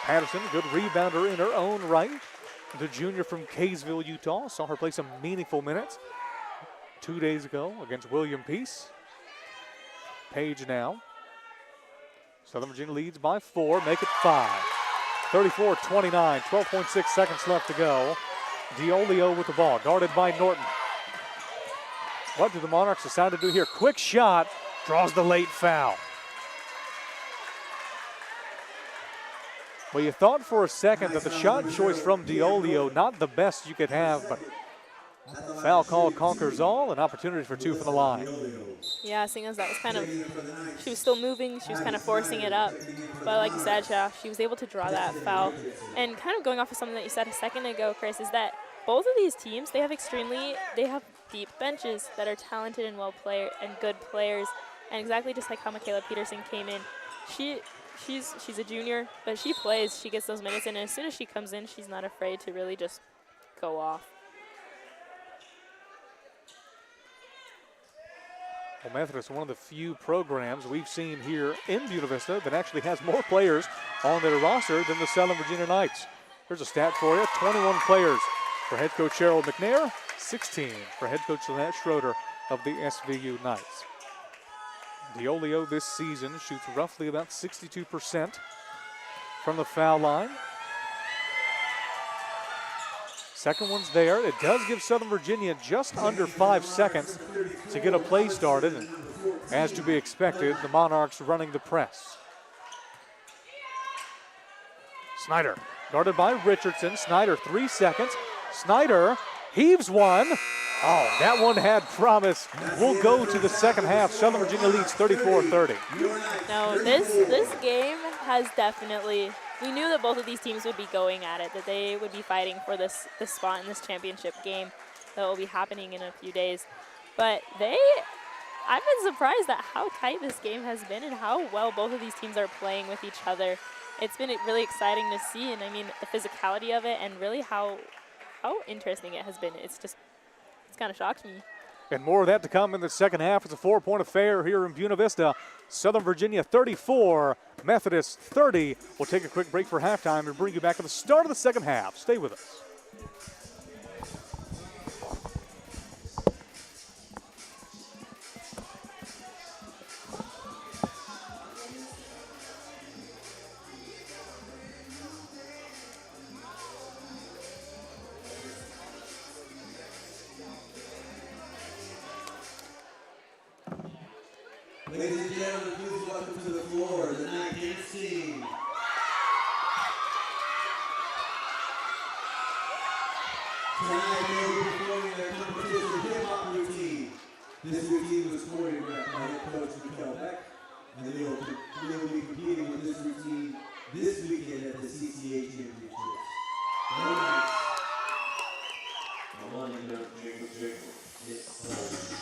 Patterson, good rebounder in her own right. The junior from Kaysville, Utah. Saw her play some meaningful minutes 2 days ago against William Peace. Page now. Southern Virginia leads by 4, make it 5. 34-29, 12.6 seconds left to go. Diolio with the ball, guarded by Norton. What do the Monarchs decide to do here? Quick shot, draws the late foul. Well, you thought for a second that the shot choice from Diolio, not the best you could have, but foul call conquers all, an opportunity for two from the line. Yeah, seeing as that was kind of, she was still moving, she was kind of forcing it up. But like you said, she was able to draw that foul. And kind of going off of something that you said a second ago, Chris, is that both of these teams, they have deep benches that are talented and good players. And exactly just like how Michaela Peterson came in, she's a junior, but she plays, she gets those minutes in, and as soon as she comes in, she's not afraid to really just go off. Well, Methodist, one of the few programs we've seen here in Buena Vista that actually has more players on their roster than the Southern Virginia Knights. Here's a stat for you, 21 players for head coach Cheryl McNair, 16 for head coach Lynette Schroeder of the SVU Knights. Diolio this season shoots roughly about 62% from the foul line. Second one's there. It does give Southern Virginia just under 5 seconds to get a play started. And as to be expected, the Monarchs running the press. Snyder, guarded by Richardson. Snyder, 3 seconds. Snyder heaves one. Oh, that one had promise. We'll go to the second half. Southern Virginia leads 34-30. No, this game has definitely, we knew that both of these teams would be going at it, that they would be fighting for this spot in this championship game that will be happening in a few days. But I've been surprised at how tight this game has been and how well both of these teams are playing with each other. It's been really exciting to see, and I mean, the physicality of it and really how interesting it has been. It's kind of shocked me. And more of that to come in the second half. It's a 4-point affair here in Buena Vista. Southern Virginia 34, Methodist 30. We'll take a quick break for halftime and bring you back at the start of the second half. Stay with us. Ladies and gentlemen, please welcome to the floor the 19th team. Tonight they will be performing their competition hip-hop routine. This routine was choreographed by head coach Mikel Beck, and they will be competing with this routine this weekend at the CCA Championships. Go Knights! I want to know Jacob. Yes.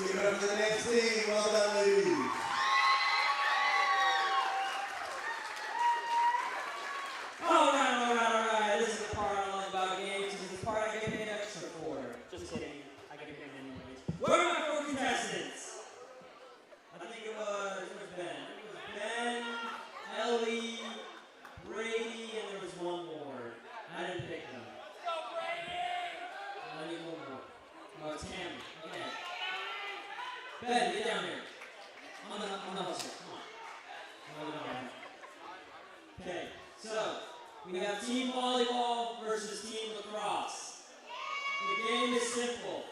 Give it up for the next team. Well done, ladies. All right. This is the part I love about games. This is the part I get paid extra for. Just kidding. I get paid anyways. Where are my 4 contestants? I think it was Ben. Ben, Ellie, Brady, and there was one more. I didn't pick them. Go, Brady! I need one more. Oh, Tammy. Okay. Ben, get down here. On the hustle. Come on. Okay, so we have team volleyball versus team lacrosse. The game is simple.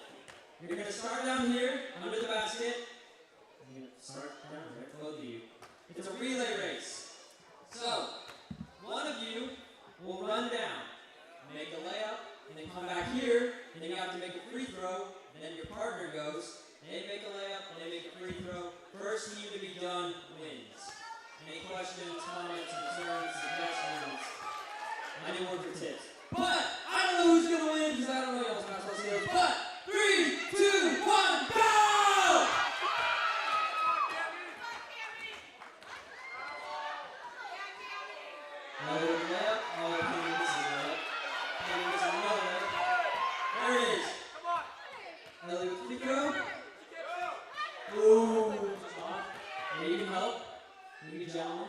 You're going to start down here under the basket. You're going to start down right below you. It's a relay race. So, one of you will run down, make a layup, and then come back here, and then you have to make a free throw, and then your partner goes, they make a layup, and they make a free throw. First team to be done wins. Any questions, comments, concerns, suggestions? I do work for tips. But I don't know who's going to win because I don't know y'all's basketball skills. But 3, 2, 1, go! Another layup. Oh, Penny misses a layup. Penny misses another layup. There it is. Ellie with the free throw. Ooh, it's off. Yeah, you can help. You can jump.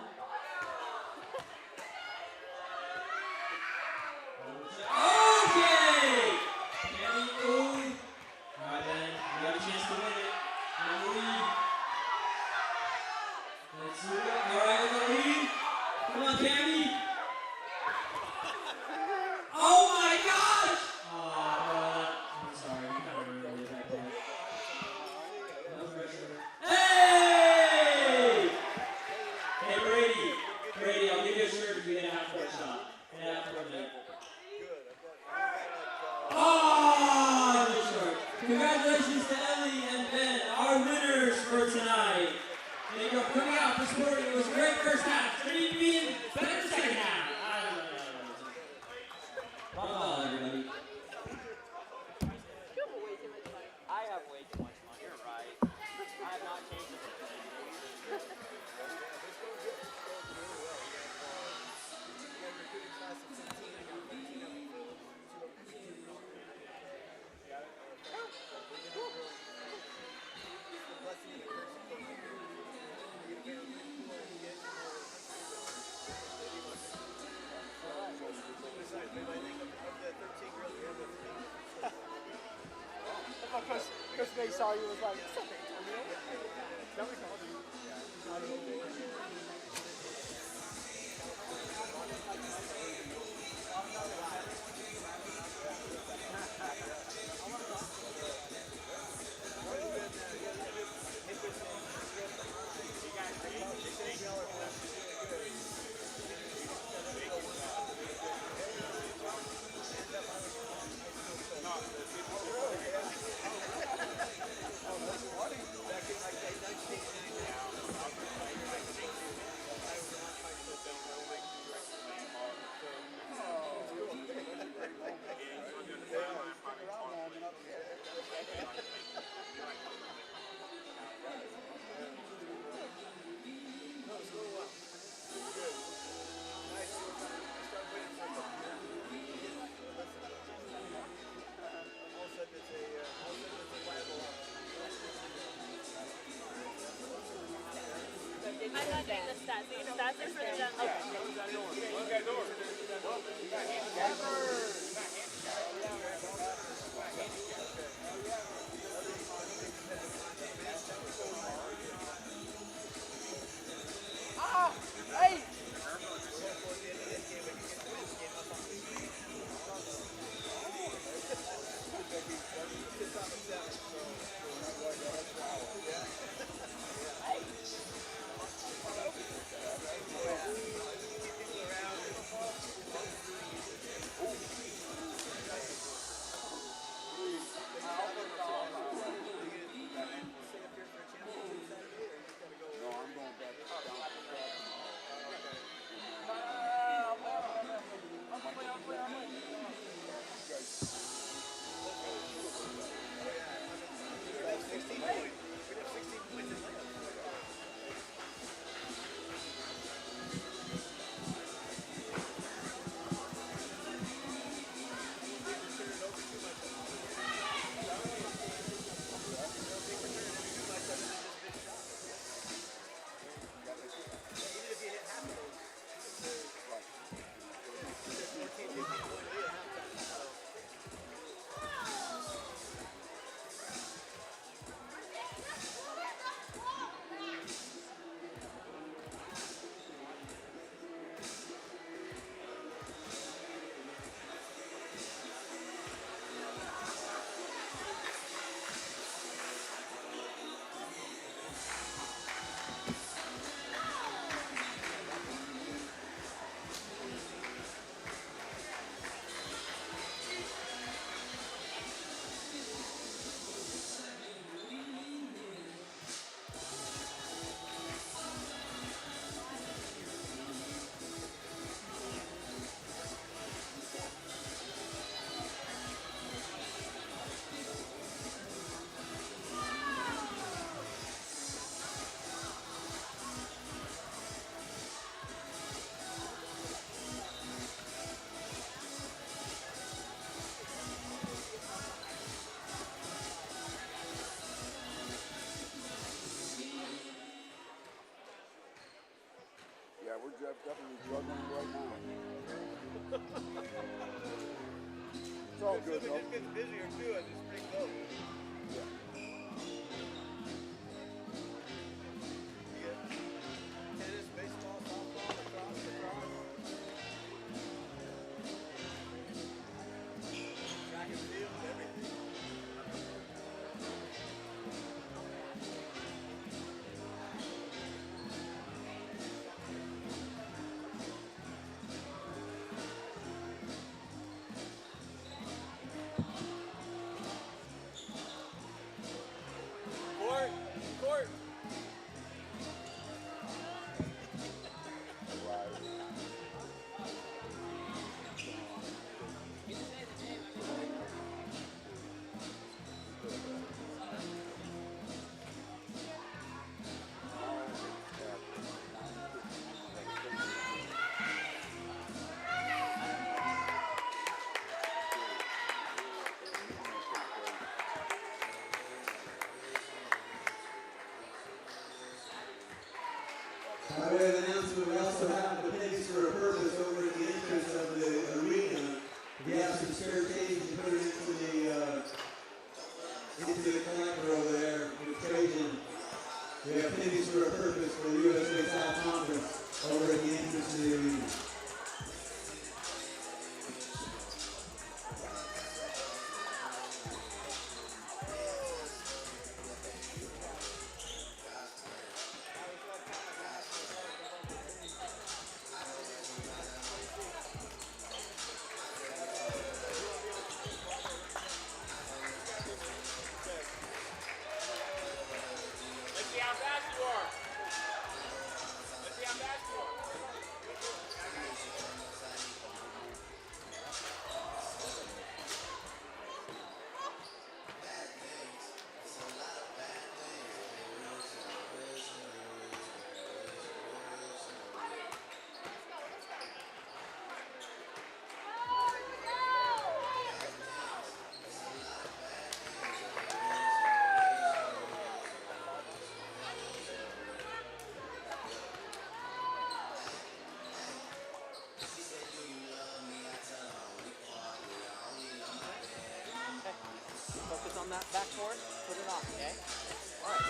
Okay! Tammy, ooh. Alright then, you got a chance to win it. In the lead. Let's do it. Alright, in the lead. Come on, Tammy. Oh my gosh! I'm sorry, you kind of ruined it right there. No pressure. Hey! Hey, Brady, I'll give you a shirt if you get an half-court shot. Get an half-court minute. Oh, good short. Congratulations to Ellie and Ben, our winners for tonight. Thank you for coming out for supporting. It was a great first half. Ready to be in better second half. Well done, everybody. I have way too much money. You're right. I have not changed it. Coach May saw you was like, what's up, Antonio? That was all. definitely juggling right now. It's all good, though. It gets busier too as the spring goes. Yeah. Tennis, baseball, softball, lacrosse. Track and field, everything. Court. By way of announcement, we also have the pennies for a purpose over at the entrance of the arena. If you have some spare change, you put it into the collector over there with Trajan. We have pennies for a purpose for the USA South Conference over at the entrance of the arena. Let's see how fast you are. Let's see how fast you are. Focus on that backboard. Put it on, okay? All right.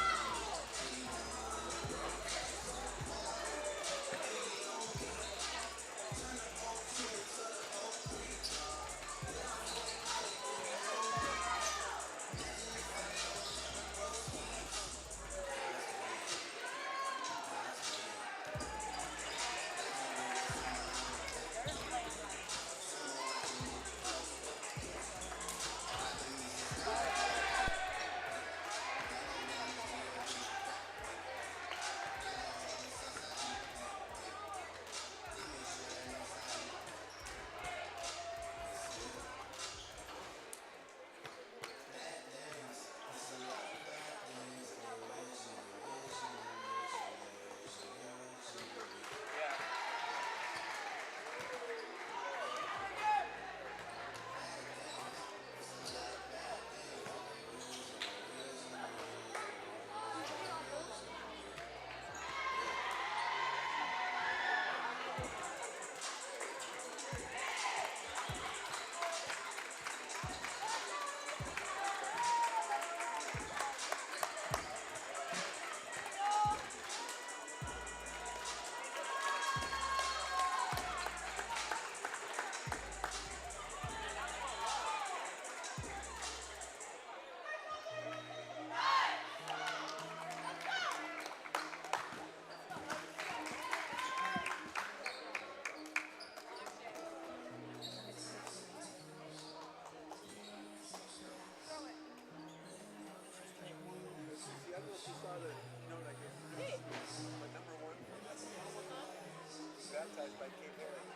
Baptized by Cape Herring.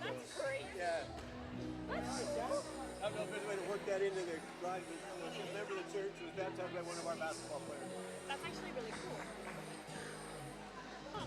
That's crazy. Yeah. That's so I don't know if there's a way to work that into the line, but a member of the church was baptized by one of our basketball players. That's actually really cool. Huh.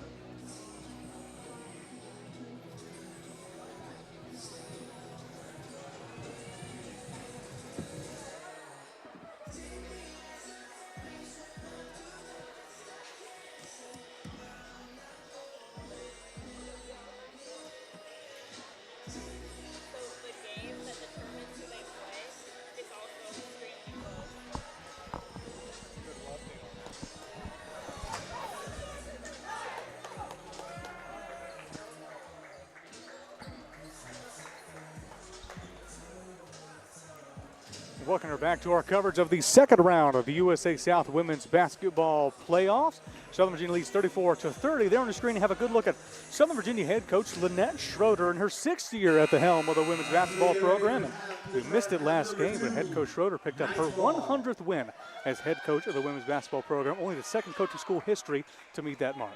Welcome her back to our coverage of the second round of the USA South Women's Basketball Playoffs. Southern Virginia leads 34-30. There on the screen, have a good look at Southern Virginia head coach Lynette Schroeder in her 6th year at the helm of the women's basketball program. And we missed it last game, but head coach Schroeder picked up her 100th win as head coach of the women's basketball program, only the second coach in school history to meet that mark.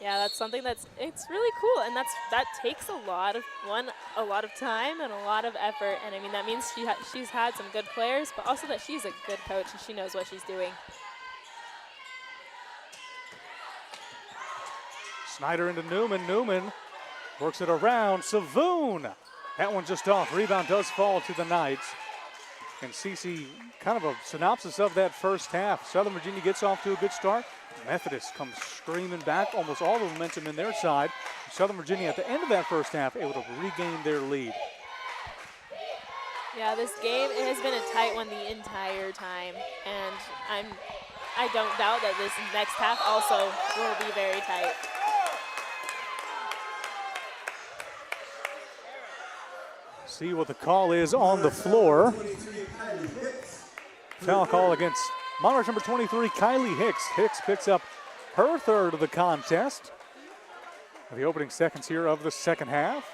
Yeah, that's something it's really cool, and that takes a lot of time and a lot of effort. And I mean, that means she's had some good players, but also that she's a good coach and she knows what she's doing. Snyder into Newman. Newman works it around. Savoon. That one just off. Rebound does fall to the Knights. And Cece, kind of a synopsis of that first half. Southern Virginia gets off to a good start. Methodist comes screaming back, almost all the momentum in their side. Southern Virginia at the end of that first half able to regain their lead. Yeah, this game, it has been a tight one the entire time, and I don't doubt that this next half also will be very tight. See what the call is on the floor. Foul call against Monarchs number 23, Kylie Hicks. Hicks picks up her third of the contest. The opening seconds here of the second half.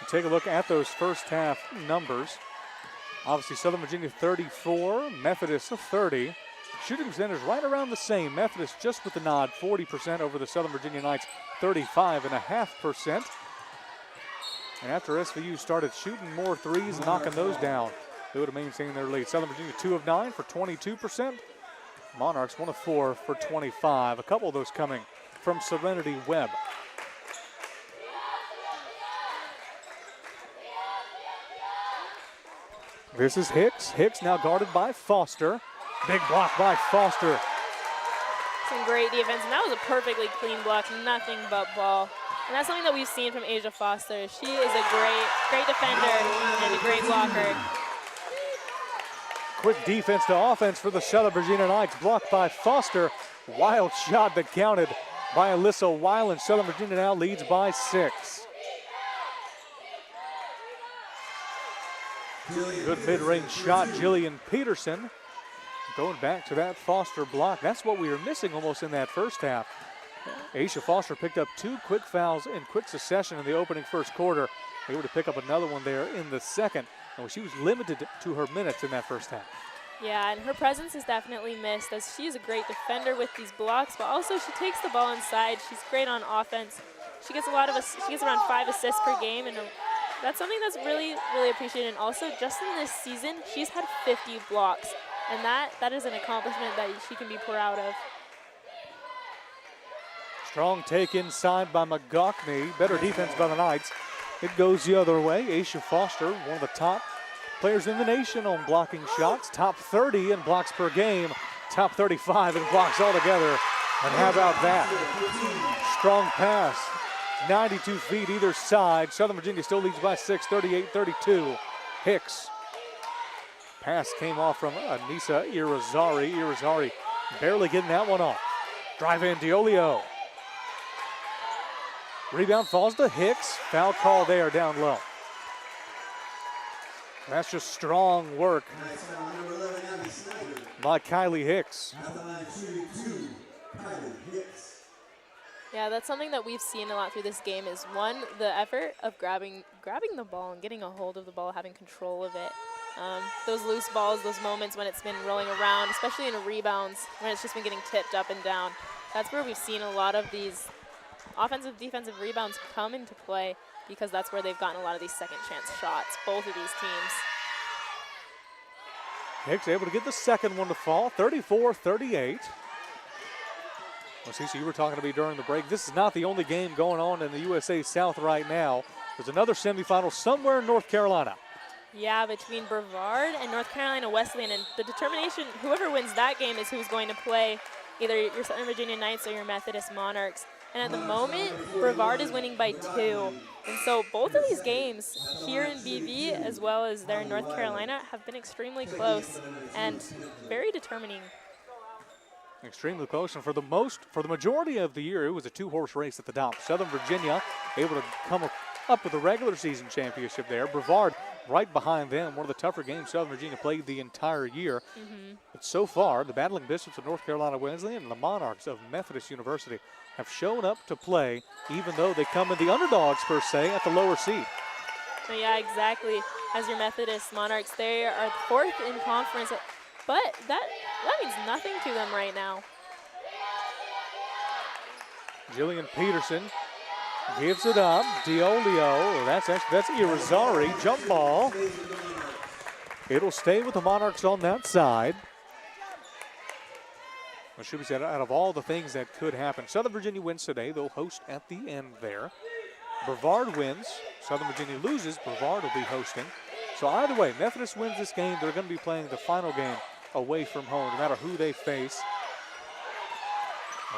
And take a look at those first half numbers. Obviously, Southern Virginia 34, Methodist 30. Shooting percentage right around the same. Methodist just with the nod, 40% over the Southern Virginia Knights, 35.5%. And after SVU started shooting more threes and knocking those down, they would have maintained their lead. Southern Virginia 2 of 9 for 22%. Monarchs 1 of 4 for 25. A couple of those coming from Serenity Webb. This is Hicks. Hicks now guarded by Foster. Big block by Foster. Some great defense, and that was a perfectly clean block, nothing but ball. And that's something that we've seen from Asia Foster. She is a great defender and a great blocker. Quick defense to offense for the Southern Virginia Knights. Blocked by Foster. Wild shot that counted by Alyssa Weiland. Southern Virginia now leads by 6. Good mid-range shot, Jillian Peterson. Going back to that Foster block. That's what we were missing almost in that first half. Aisha Foster picked up 2 quick fouls in quick succession in the opening first quarter. Able to pick up another one there in the second. And she was limited to her minutes in that first half. Yeah, and her presence is definitely missed, as she's a great defender with these blocks, but also she takes the ball inside. She's great on offense. She gets she gets around 5 assists per game, and that's something that's really appreciated. And also, just in this season, she's had 50 blocks, and that is an accomplishment that she can be proud of. Strong take inside by McGockney. Better defense by the Knights. It goes the other way. Aisha Foster, one of the top players in the nation on blocking shots. Top 30 in blocks per game. Top 35 in blocks altogether. And how about that? Strong pass. 92 feet either side. Southern Virginia still leads by 6, 38-32. Hicks. Pass came off from Anissa Irizarry. Irizarry barely getting that one off. Drive in Diolio. Rebound falls to Hicks. Foul call there down low. That's just strong work by Kylie Hicks. Yeah, that's something that we've seen a lot through this game is, one, the effort of grabbing the ball and getting a hold of the ball, having control of it. Those loose balls, those moments when it's been rolling around, especially in rebounds, when it's just been getting tipped up and down. That's where we've seen a lot of these offensive, defensive rebounds come into play, because that's where they've gotten a lot of these second chance shots, both of these teams. Hicks able to get the second one to fall, 34-38. Well, Cece, you were talking to me during the break. This is not the only game going on in the USA South right now. There's another semifinal somewhere in North Carolina. Yeah, between Brevard and North Carolina Wesleyan, and the determination, whoever wins that game is who's going to play either your Southern Virginia Knights or your Methodist Monarchs. And at the moment, Brevard is winning by 2. And so both of these games here in BV as well as there in North Carolina have been extremely close and very determining. Extremely close, and for the majority of the year, it was a 2-horse race at the top. Southern Virginia able to come up with a regular season championship there. Brevard right behind them. One of the tougher games Southern Virginia played the entire year. But so far, the Battling Bishops of North Carolina Wesleyan and the Monarchs of Methodist University have shown up to play, even though they come in the underdogs, per se, at the lower seed. Yeah, exactly. As your Methodist Monarchs, they are 4th in conference, but that means nothing to them right now. Jillian Peterson gives it up. Diolio, that's Irizarry, jump ball. It'll stay with the Monarchs on that side. It should be said, out of all the things that could happen, Southern Virginia wins today. They'll host at the end there. Brevard wins. Southern Virginia loses. Brevard will be hosting. So either way, Methodist wins this game. They're going to be playing the final game away from home, no matter who they face.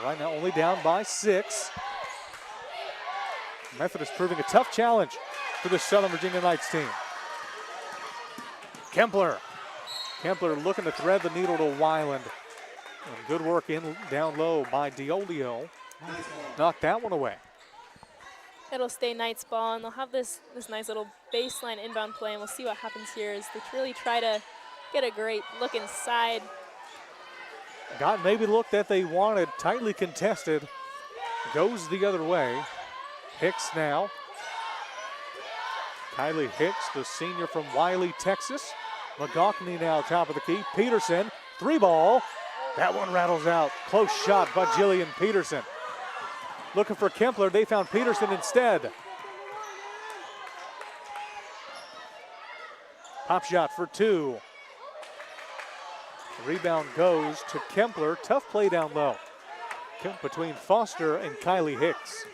Right now, only down by 6. Methodist proving a tough challenge for the Southern Virginia Knights team. Kempler looking to thread the needle to Weiland. And good work down low by Diolio. Knocked that one away. It'll stay Knights ball, and they'll have this nice little baseline inbound play, and we'll see what happens here as they really try to get a great look inside. Got maybe the look that they wanted, tightly contested. Goes the other way. Hicks now. Kylie Hicks, the senior from Wiley, Texas. McGockney now top of the key. Peterson, 3-ball. That one rattles out. Close shot by Jillian Peterson. Looking for Kempler, they found Peterson instead. Pop shot for 2. Rebound goes to Kempler. Tough play down low between Foster and Kylie Hicks.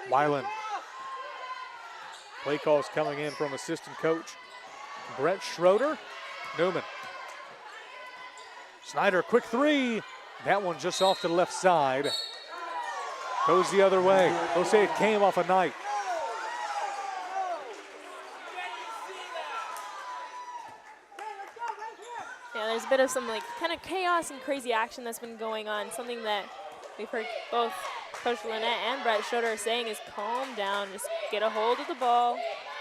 Weiland. Play calls coming in from assistant coach Brett Schroeder. Newman. Snyder, quick 3. That one just off to the left side. Goes the other way. They'll say it came off a Knight. Yeah, there's a bit of some kind of chaos and crazy action that's been going on. Something that we've heard both Coach Lynette and Brett Schroeder are saying is calm down, just get a hold of the ball.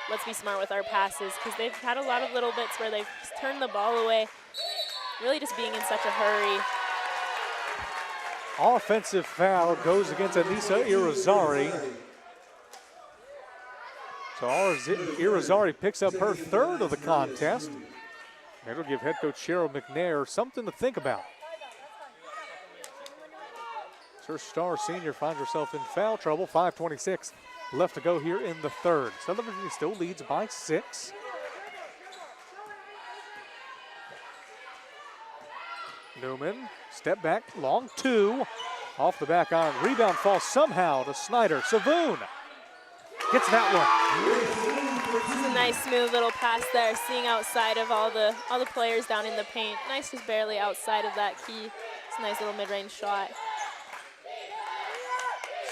Let's be smart with our passes, because they've had a lot of little bits where they've just turned the ball away, really just being in such a hurry. Offensive foul goes against Anissa Irizarry. So Irizarry picks up her 3rd of the contest. It'll give head coach Cheryl McNair something to think about. Her star senior finds herself in foul trouble. 5:26 left to go here in the 3rd. Southern Virginia still leads by 6. Newman, step back, long 2. Off the back iron, rebound falls somehow to Snyder. Savoon gets that one. This is a nice smooth little pass there, seeing outside of all the players down in the paint. Nice, just barely outside of that key. It's a nice little mid-range shot.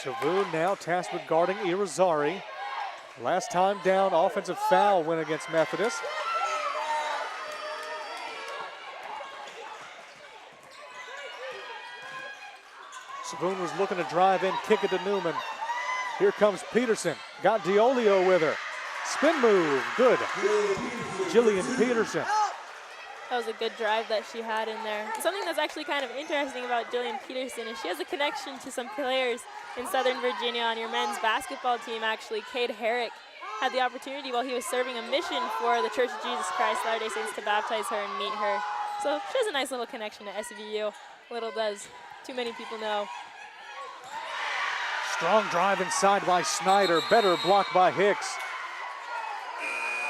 Savoon now tasked with guarding Irizarry. Last time down, offensive foul win against Methodist. Savoon was looking to drive in, kick it to Newman. Here comes Peterson. Got Diolio with her. Spin move, good. Jillian Peterson. That was a good drive that she had in there. Something that's actually kind of interesting about Jillian Peterson is she has a connection to some players in Southern Virginia on your men's basketball team. Actually, Cade Herrick had the opportunity while he was serving a mission for the Church of Jesus Christ Latter-day Saints to baptize her and meet her. So she has a nice little connection to SVU. Little does too many people know. Strong drive inside by Snyder. Better block by Hicks.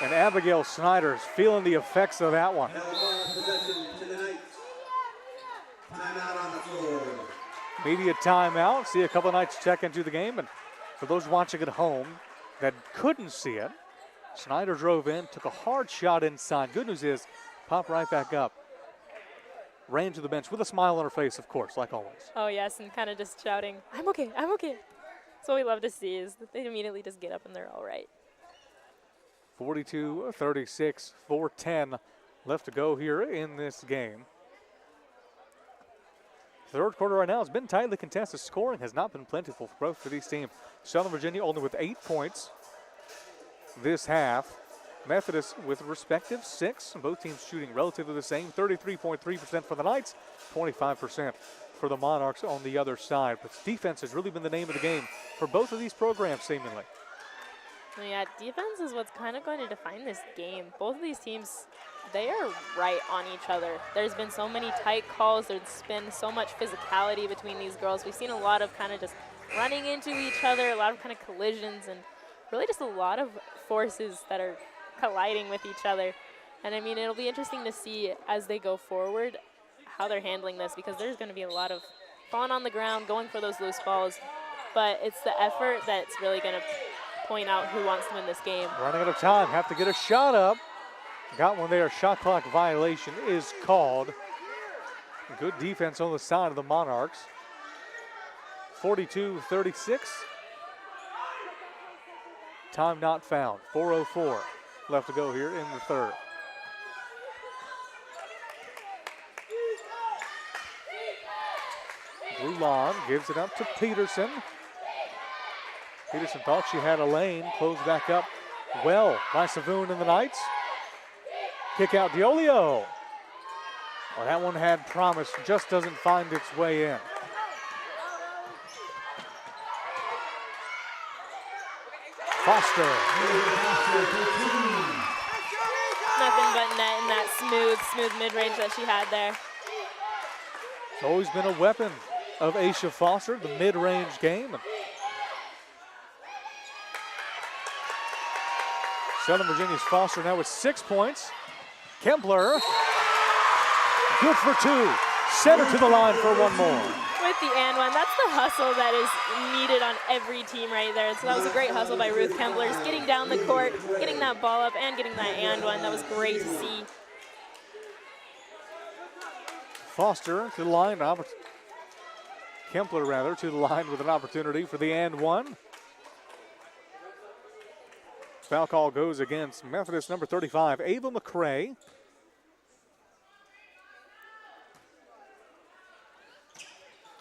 And Abigail Snyder's feeling the effects of that one. Timeout on the floor. Media timeout. See a couple of Knights check into the game. And for those watching at home that couldn't see it, Snyder drove in, took a hard shot inside. Good news is, popped right back up. Ran to the bench with a smile on her face, of course, like always. Oh, yes, and kind of just shouting, I'm okay, I'm okay. That's what we love to see, is that they immediately just get up and they're all right. 42-36, 4:10 left to go here in this game. Third quarter right now has been tightly contested. Scoring has not been plentiful for both of these teams. Southern Virginia only with 8 points. this half. Methodist with respective 6. Both teams shooting relatively the same. 33.3% for the Knights, 25% for the Monarchs on the other side. But defense has really been the name of the game for both of these programs, seemingly. Well, yeah, defense is what's kind of going to define this game. Both of these teams, they are right on each other. There's been so many tight calls. There's been so much physicality between these girls. We've seen a lot of kind of just running into each other, a lot of kind of collisions, and really just a lot of forces that are colliding with each other. And I mean, it'll be interesting to see as they go forward how they're handling this, because there's going to be a lot of falling on the ground, going for those loose balls. But it's the effort that's really going to point out who wants to win this game. Running out of time, have to get a shot up. Got one there, shot clock violation is called. Good defense on the side of the Monarchs. 42-36. Time not found, 4:04 left to go here in the third. Rulon gives it up to Peterson. Peterson thought she had a lane, closed back up well by Savoon and the Knights. Kick out Diolio. Well, that one had promise, just doesn't find its way in. Foster. Nothing but net in that smooth mid-range that she had there. It's always been a weapon of Aisha Foster, the mid-range game. Southern Virginia's Foster now with 6 points. Kempler, good for 2. Set her to the line for one more. With the and one, that's the hustle that is needed on every team right there. So that was a great hustle by Ruth Kempler, just getting down the court, getting that ball up, and getting that and one. That was great to see. Foster to the line, Kempler rather, to the line with an opportunity for the and one. Foul call goes against Methodist number 35, Ava McCrae.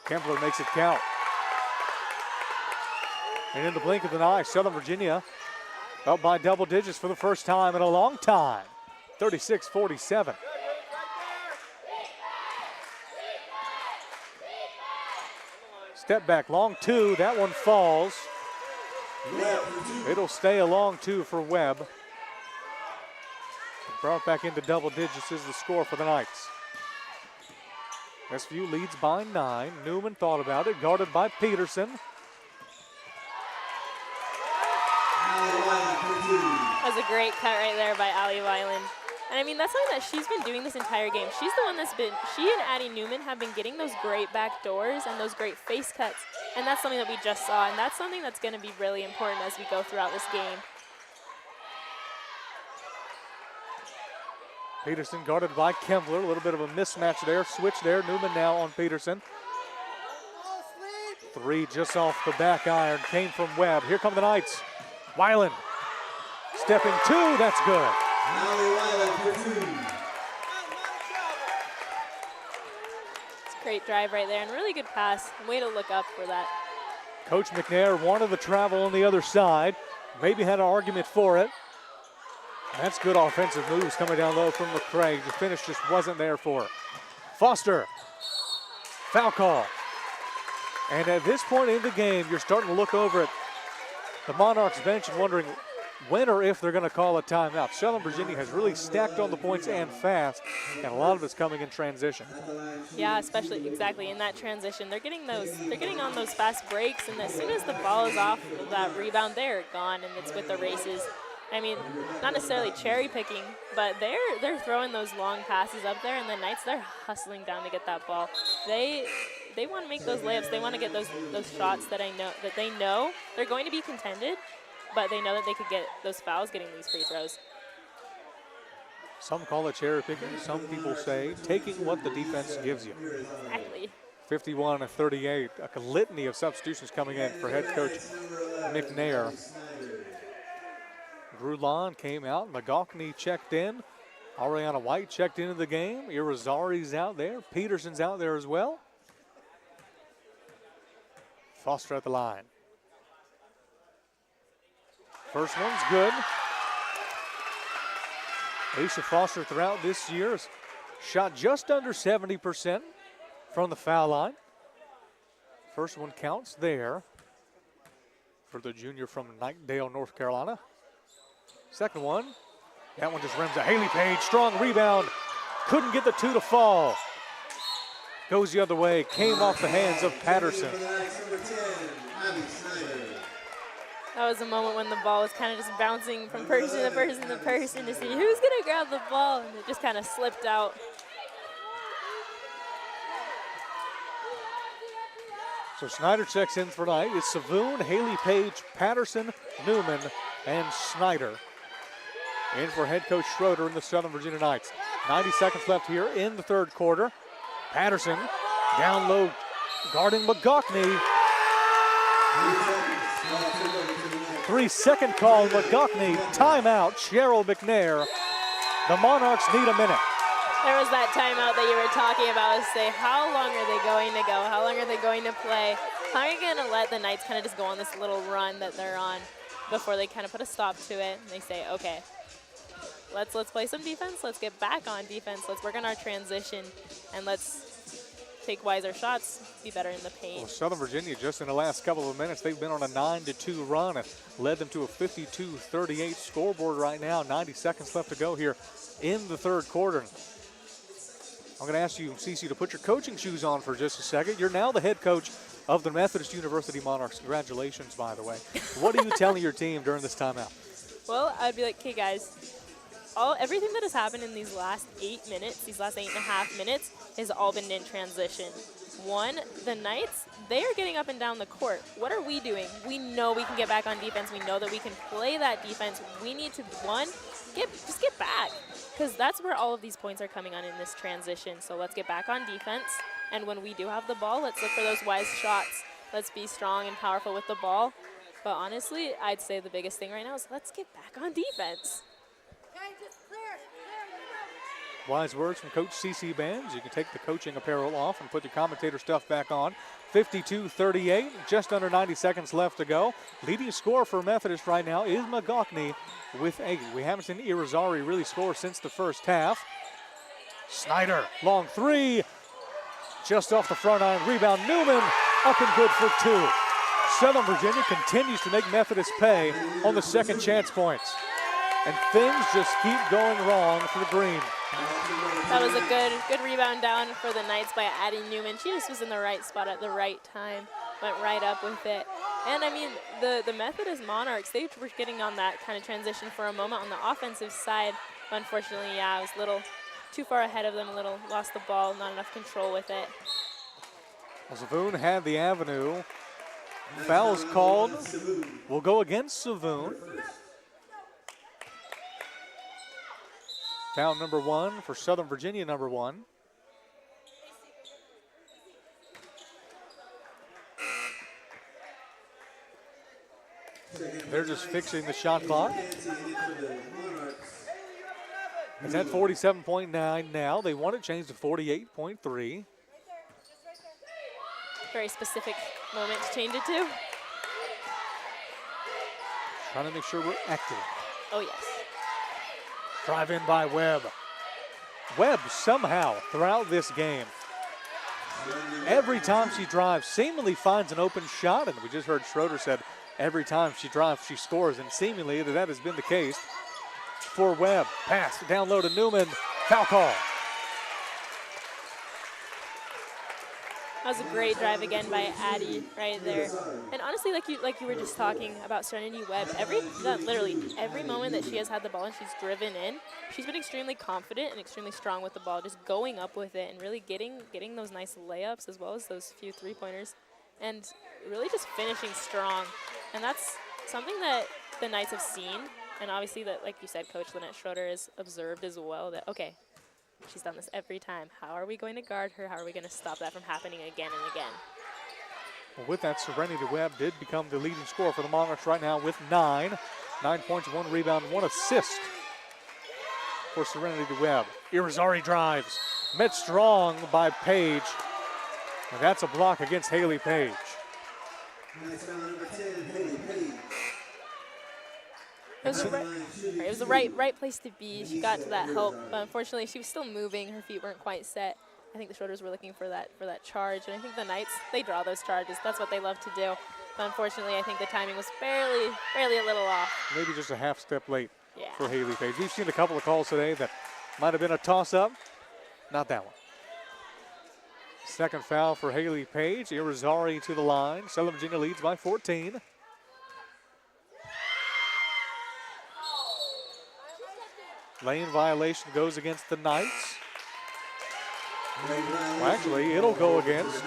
Kempler makes it count. And in the blink of an eye, Southern Virginia up by double digits for the first time in a long time, 36-47. Step back, long 2, that one falls. It'll stay a long 2 for Webb. Brought back into double digits is the score for the Knights. SVU leads by 9. Newman thought about it, guarded by Peterson. That was a great cut right there by Allie Weiland. And I mean, that's something that she's been doing this entire game. She's the one that's been, she and Addie Newman have been getting those great back doors and those great face cuts. And that's something that we just saw. And that's something that's going to be really important as we go throughout this game. Peterson guarded by Kempler. A little bit of a mismatch there. Switch there. Newman now on Peterson. 3 just off the back iron. Came from Webb. Here come the Knights. Weiland. Stepping 2. That's good. It's a great drive right there and really good pass. Way to look up for that. Coach McNair wanted the travel on the other side. Maybe had an argument for it. That's good offensive moves coming down low from McCrae. The finish just wasn't there for her. Foster. Foul call. And at this point in the game, you're starting to look over at the Monarchs bench and wondering when or if they're going to call a timeout. Southern Virginia has really stacked on the points and fast, and a lot of it's coming in transition. Yeah, especially exactly in that transition. They're getting on those fast breaks, and as soon as the ball is off of that rebound, they're gone, and it's with the races. I mean, not necessarily cherry picking, but they're throwing those long passes up there, and the Knights, they're hustling down to get that ball. They want to make those layups. They want to get those shots that they know they're going to be contended, but they know that they could get those fouls getting these free throws. Some call it cherry picking. Some people say taking what the defense gives you. Exactly. 51-38. A litany of substitutions coming in for head coach McNair. Grulon came out. McGaughney checked in. Ariana White checked into the game. Irizarry's out there. Peterson's out there as well. Foster at the line. First one's good. Aisha Foster throughout this year has shot just under 70% from the foul line. First one counts there for the junior from Knightdale, North Carolina. Second one, that one just rims a Haley Page, strong rebound. Couldn't get the two to fall. Goes the other way, came off the hands of Patterson. That was a moment when the ball was kind of just bouncing from person to person to person to see who's going to grab the ball, and it just kind of slipped out. So Snyder checks in for tonight. It's Savoon, Haley Page, Patterson, Newman, and Snyder. In for head coach Schroeder in the Southern Virginia Knights. 90 seconds left here in the third quarter. Patterson down low, guarding McGockney. 3-second call, McGockney. Timeout, Cheryl McNair. The Monarchs need a minute. There was that timeout that you were talking about. Say, how long are they going to go? How long are they going to play? How are you going to let the Knights kind of just go on this little run that they're on before they kind of put a stop to it? And they say, okay, let's play some defense. Let's get back on defense. Let's work on our transition, and let's take wiser shots, be better in the paint. Well, Southern Virginia, just in the last couple of minutes, they've been on a 9-2 run and led them to a 52-38 scoreboard right now. 90 seconds left to go here in the third quarter. I'm going to ask you, Cece, to put your coaching shoes on for just a second. You're now the head coach of the Methodist University Monarchs. Congratulations, by the way. What are you telling your team during this timeout? Well, I'd be like, okay, guys, everything that has happened in these last 8 minutes, these last 8.5 minutes, has all been in transition. One, the Knights, they are getting up and down the court. What are we doing? We know we can get back on defense. We know that we can play that defense. We need to, one, just get back, because that's where all of these points are coming on in this transition. So let's get back on defense, and when we do have the ball, let's look for those wise shots. Let's be strong and powerful with the ball. But honestly, I'd say the biggest thing right now is let's get back on defense. Wise words from Coach C.C. Bands. You can take the coaching apparel off and put your commentator stuff back on. 52-38, just under 90 seconds left to go. Leading scorer for Methodist right now is McGockney with 8. We haven't seen Irizarry really score since the first half. Snyder, long three, just off the front iron. Rebound, Newman, up and good for 2. Southern Virginia continues to make Methodist pay on the second chance points. And things just keep going wrong for the Green. That was a good rebound down for the Knights by Addie Newman. She just was in the right spot at the right time, went right up with it. And, I mean, the Methodist Monarchs, they were getting on that kind of transition for a moment on the offensive side. But unfortunately, yeah, I was a little too far ahead of them, a little lost the ball, not enough control with it. Well, Savoon had the avenue. Fouls called. Will go against Savoon. Foul number 1 for Southern Virginia, number 1. They're just fixing the shot clock. It's at 47.9 now. They want to change to 48.3. Very specific moment to change it to. Trying to make sure we're active. Oh, yes. Drive in by Webb. Webb somehow throughout this game, every time she drives, seemingly finds an open shot. And we just heard Schroeder said every time she drives, she scores. And seemingly that has been the case for Webb. Pass down low to Newman. Foul call. That was a great drive again by Addie right there. And honestly, like you were just talking about Serenity Webb, literally every moment that she has had the ball and she's driven in, she's been extremely confident and extremely strong with the ball, just going up with it and really getting those nice layups as well as those few three-pointers and really just finishing strong. And that's something that the Knights have seen, and obviously that, like you said, Coach Lynette Schroeder has observed as well that, okay, she's done this every time. How are we going to guard her? How are we going to stop that from happening again and again? Well, with that, Serenity Webb did become the leading scorer for the Monarchs right now with 9. 9 points, 1 rebound, 1 assist for Serenity Webb. Irizarry drives. Met strong by Page. And that's a block against Haley Page. Nice foul number 10, Haley Page. It was the right place to be. She got to that help, but unfortunately she was still moving. Her feet weren't quite set. I think the shoulders were looking for that charge, and I think the Knights, they draw those charges. That's what they love to do. But unfortunately, I think the timing was barely a little off. Maybe just a half step late Yeah. for Haley Page. We've seen a couple of calls today that might have been a toss-up. Not that one. Second foul for Haley Page. Irizarry to the line. Southern Virginia leads by 14. Lane violation goes against the Knights. Well, actually, it'll go against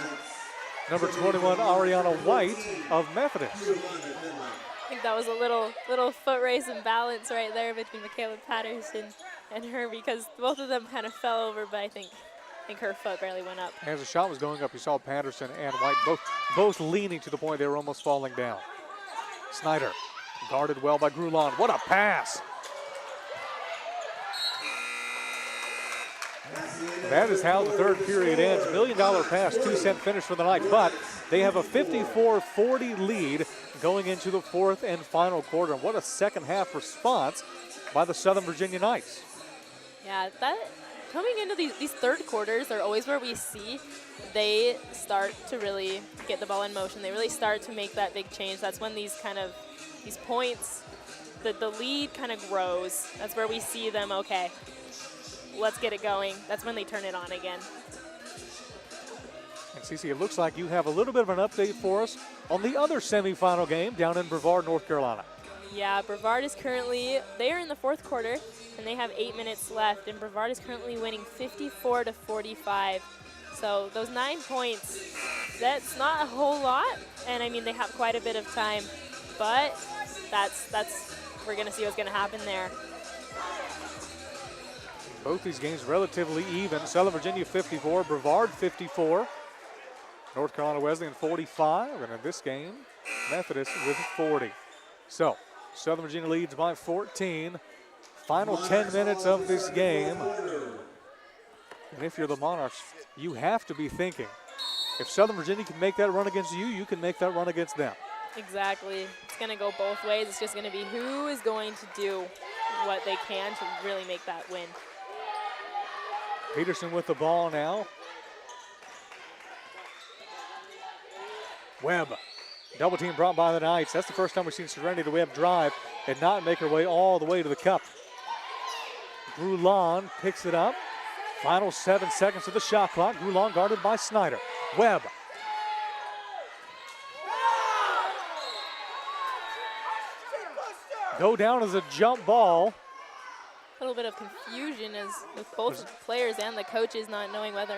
number 21, Ariana White of Methodist. I think that was a little foot race and balance right there between Michaela Patterson and her, because both of them kind of fell over, but I think her foot barely went up. As the shot was going up, you saw Patterson and White both leaning to the point they were almost falling down. Snyder guarded well by Grulon. What a pass! That is how the third period ends. $1 million pass, 2-cent finish for the Knights, but they have a 54-40 lead going into the fourth and final quarter. And what a second half response by the Southern Virginia Knights. Yeah, that coming into these third quarters are always where we see they start to really get the ball in motion. They really start to make that big change. That's when these points, the lead kind of grows. That's where we see them, okay, let's get it going. That's when they turn it on again. And Cece, it looks like you have a little bit of an update for us on the other semifinal game down in Brevard, North Carolina. Yeah, Brevard is currently, they are in the fourth quarter, and they have 8 minutes left, and Brevard is currently winning 54-45. So those 9 points, that's not a whole lot, and I mean, they have quite a bit of time, but we're gonna see what's gonna happen there. Both these games relatively even. Southern Virginia 54, Brevard 54. North Carolina Wesleyan 45, and in this game, Methodist with 40. So, Southern Virginia leads by 14. Final 10 minutes of this game. And if you're the Monarchs, you have to be thinking, if Southern Virginia can make that run against you, you can make that run against them. Exactly. It's going to go both ways. It's just going to be who is going to do what they can to really make that win. Peterson with the ball now. Webb. Double team brought by the Knights. That's the first time we've seen Serenity Webb drive and not make her way all the way to the cup. Grulon picks it up. Final 7 seconds of the shot clock. Grulon guarded by Snyder. Webb. Go down as a jump ball. A little bit of confusion as with both the players and the coaches not knowing whether,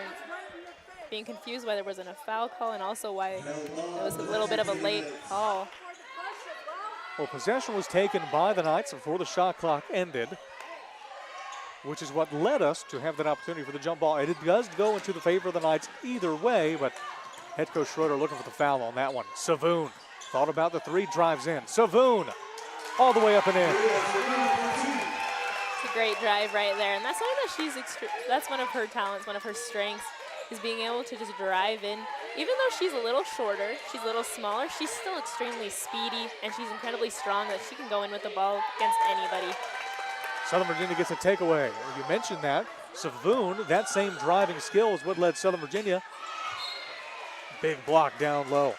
being confused why there wasn't a foul call and also why it was a little bit of a late call. Well, possession was taken by the Knights before the shot clock ended, which is what led us to have that opportunity for the jump ball. And it does go into the favor of the Knights either way, but head coach Schroeder looking for the foul on that one. Savoon thought about the three, drives in. Savoon all the way up and in. It's a great drive right there, and that's something that that's one of her talents, one of her strengths, is being able to just drive in. Even though she's a little shorter, she's a little smaller, she's still extremely speedy, and she's incredibly strong that she can go in with the ball against anybody. Southern Virginia gets a takeaway. You mentioned that. Savoon, that same driving skill is what led Southern Virginia. Big block down low.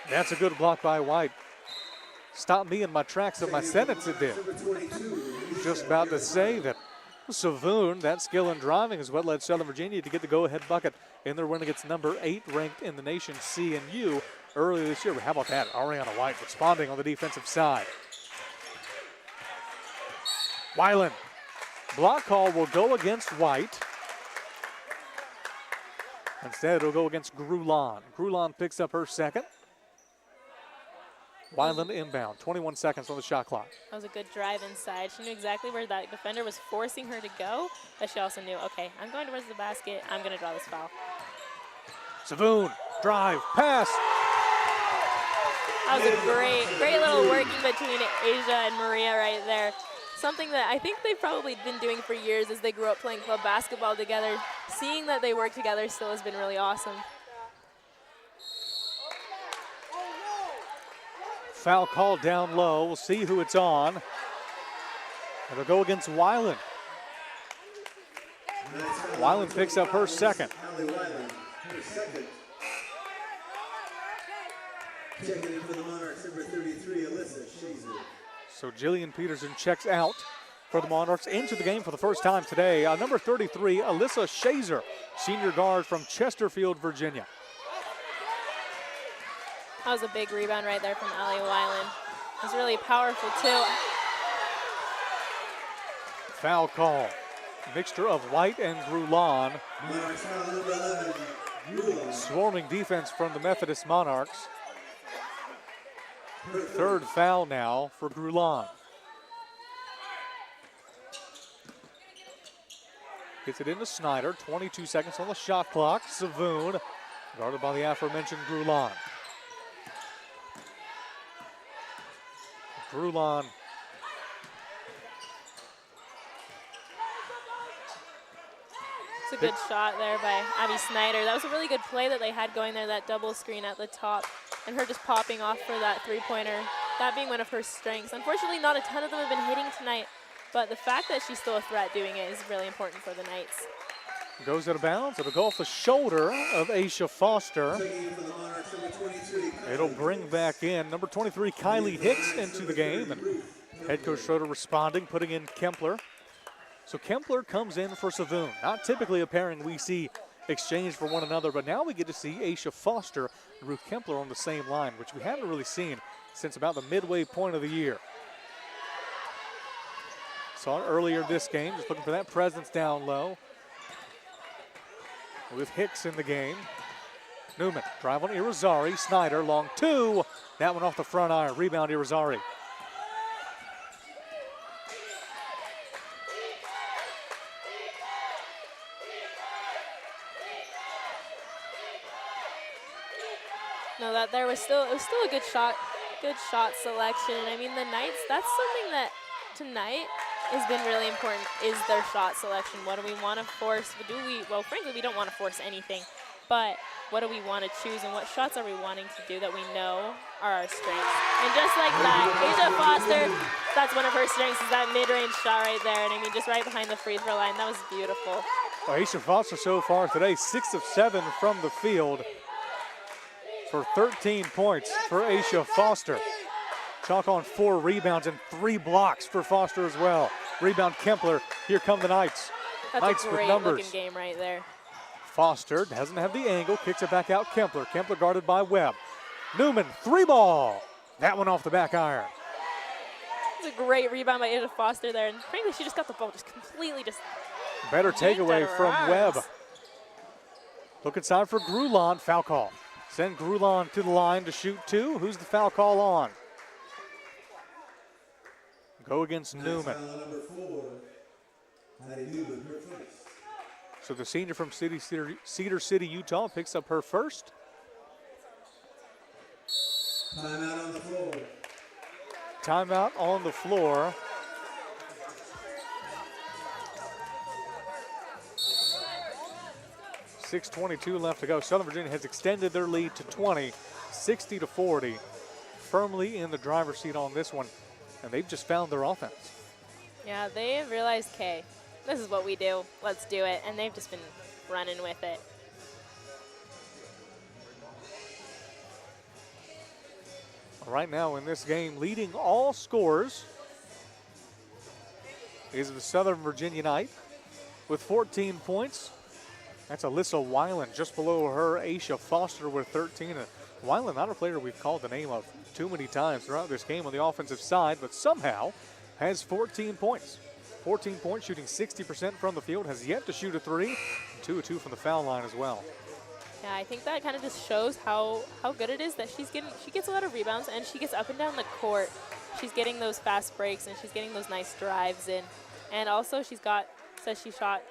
That's a good block by White. Stopped me in my tracks of my sentence, it did. Just about to say that Savoon, that skill in driving is what led Southern Virginia to get the go-ahead bucket in their win against number 8 ranked in the nation CNU earlier this year. But how about that? Ariana White responding on the defensive side. Weiland. Block call will go against White. Instead, it'll go against Grulon. Grulon picks up her second. Weiland inbound, 21 seconds on the shot clock. That was a good drive inside. She knew exactly where that defender was forcing her to go, but she also knew, okay, I'm going towards the basket. I'm going to draw this foul. Savoon, drive, pass. That was a great little working between Asia and Maria right there. Something that I think they've probably been doing for years as they grew up playing club basketball together. Seeing that they work together still has been really awesome. foul called down low. We'll see who it's on. It'll go against Weiland. Weiland picks up her second. Allie Weiland, her second. Checking in for the Monarchs, number 33, Alyssa Shazer. So Jillian Peterson checks out for the Monarchs into the game for the first time today. Number 33, Alyssa Shazer, senior guard from Chesterfield, Virginia. That was a big rebound right there from Allie Weiland. It was really powerful too. Foul call. Mixture of White and Grulon. Monarchs foul number 11, Grulon. Swarming defense from the Methodist Monarchs. Third foul now for Grulon. Gets it into Snyder. 22 seconds on the shot clock. Savoon, guarded by the aforementioned Grulon. Grulon. It's a good shot there by Abby Snyder. That was a really good play that they had going there, that double screen at the top, and her just popping off for that three-pointer, that being one of her strengths. Unfortunately, not a ton of them have been hitting tonight, but the fact that she's still a threat doing it is really important for the Knights. Goes out of bounds. It'll go off the shoulder of Aisha Foster. Checking in for the Monarchs, number 23, It'll bring back in number 23, Kylie Hicks, into the game. And head coach Schroeder responding, putting in Kempler. So Kempler comes in for Savoon. Not typically a pairing we see exchange for one another, but now we get to see Aisha Foster and Ruth Kempler on the same line, which we haven't really seen since about the midway point of the year. Saw it earlier this game, just looking for that presence down low. With Hicks in the game. Newman, drive on Irizarry. Snyder, long two. That one off the front iron. Rebound Irizarry. No, that there was still, it was still a good shot selection. I mean, the Knights, that's something that tonight has been really important, is their shot selection. What do we want to force? Well, frankly, we don't want to force anything, but what do we want to choose, and what shots are we wanting to do that we know are our strengths? And just like that, Asia Foster, that's one of her strengths, is that mid-range shot right there. And I mean, just right behind the free throw line, that was beautiful. Well, Aisha Foster so far today, 6 of 7 from the field for 13 points for Aisha Foster. Chalk on 4 rebounds and 3 blocks for Foster as well. Rebound Kempler. Here come the Knights. That's Knights a with great numbers. looking game right there. Foster doesn't have the angle, kicks it back out. Kempler. Kempler guarded by Webb. Newman, 3-ball. That one off the back iron. It's a great rebound by Asia Foster there, and frankly, she just got the ball just completely just. Better yanked out takeaway of her from arms. Webb. Look inside for Grulon. Foul call. Send Grulon to the line to shoot 2. Who's the foul call on? Go against Newman. foul number 4, Addie Newman, her first. So the senior from Cedar City, Utah, picks up her first. Timeout on the floor. Timeout on the floor. .6:22 left to go. Southern Virginia has extended their lead to 20, 60-40. Firmly in the driver's seat on this one, and they've just found their offense. Yeah, they have realized, okay, this is what we do. Let's do it. And they've just been running with it. Right now in this game, leading all scorers is the Southern Virginia Knight with 14 points. That's Alyssa Weiland, just below her, Aisha Foster with 13. And Weiland, not a player we've called the name of too many times throughout this game on the offensive side, but somehow has 14 points. 14 points, shooting 60% from the field, has yet to shoot a 3, and 2 of 2 from the foul line as well. Yeah, I think that kind of just shows how good it is that she gets a lot of rebounds, and she gets up and down the court. She's getting those fast breaks, and she's getting those nice drives in. And also she shot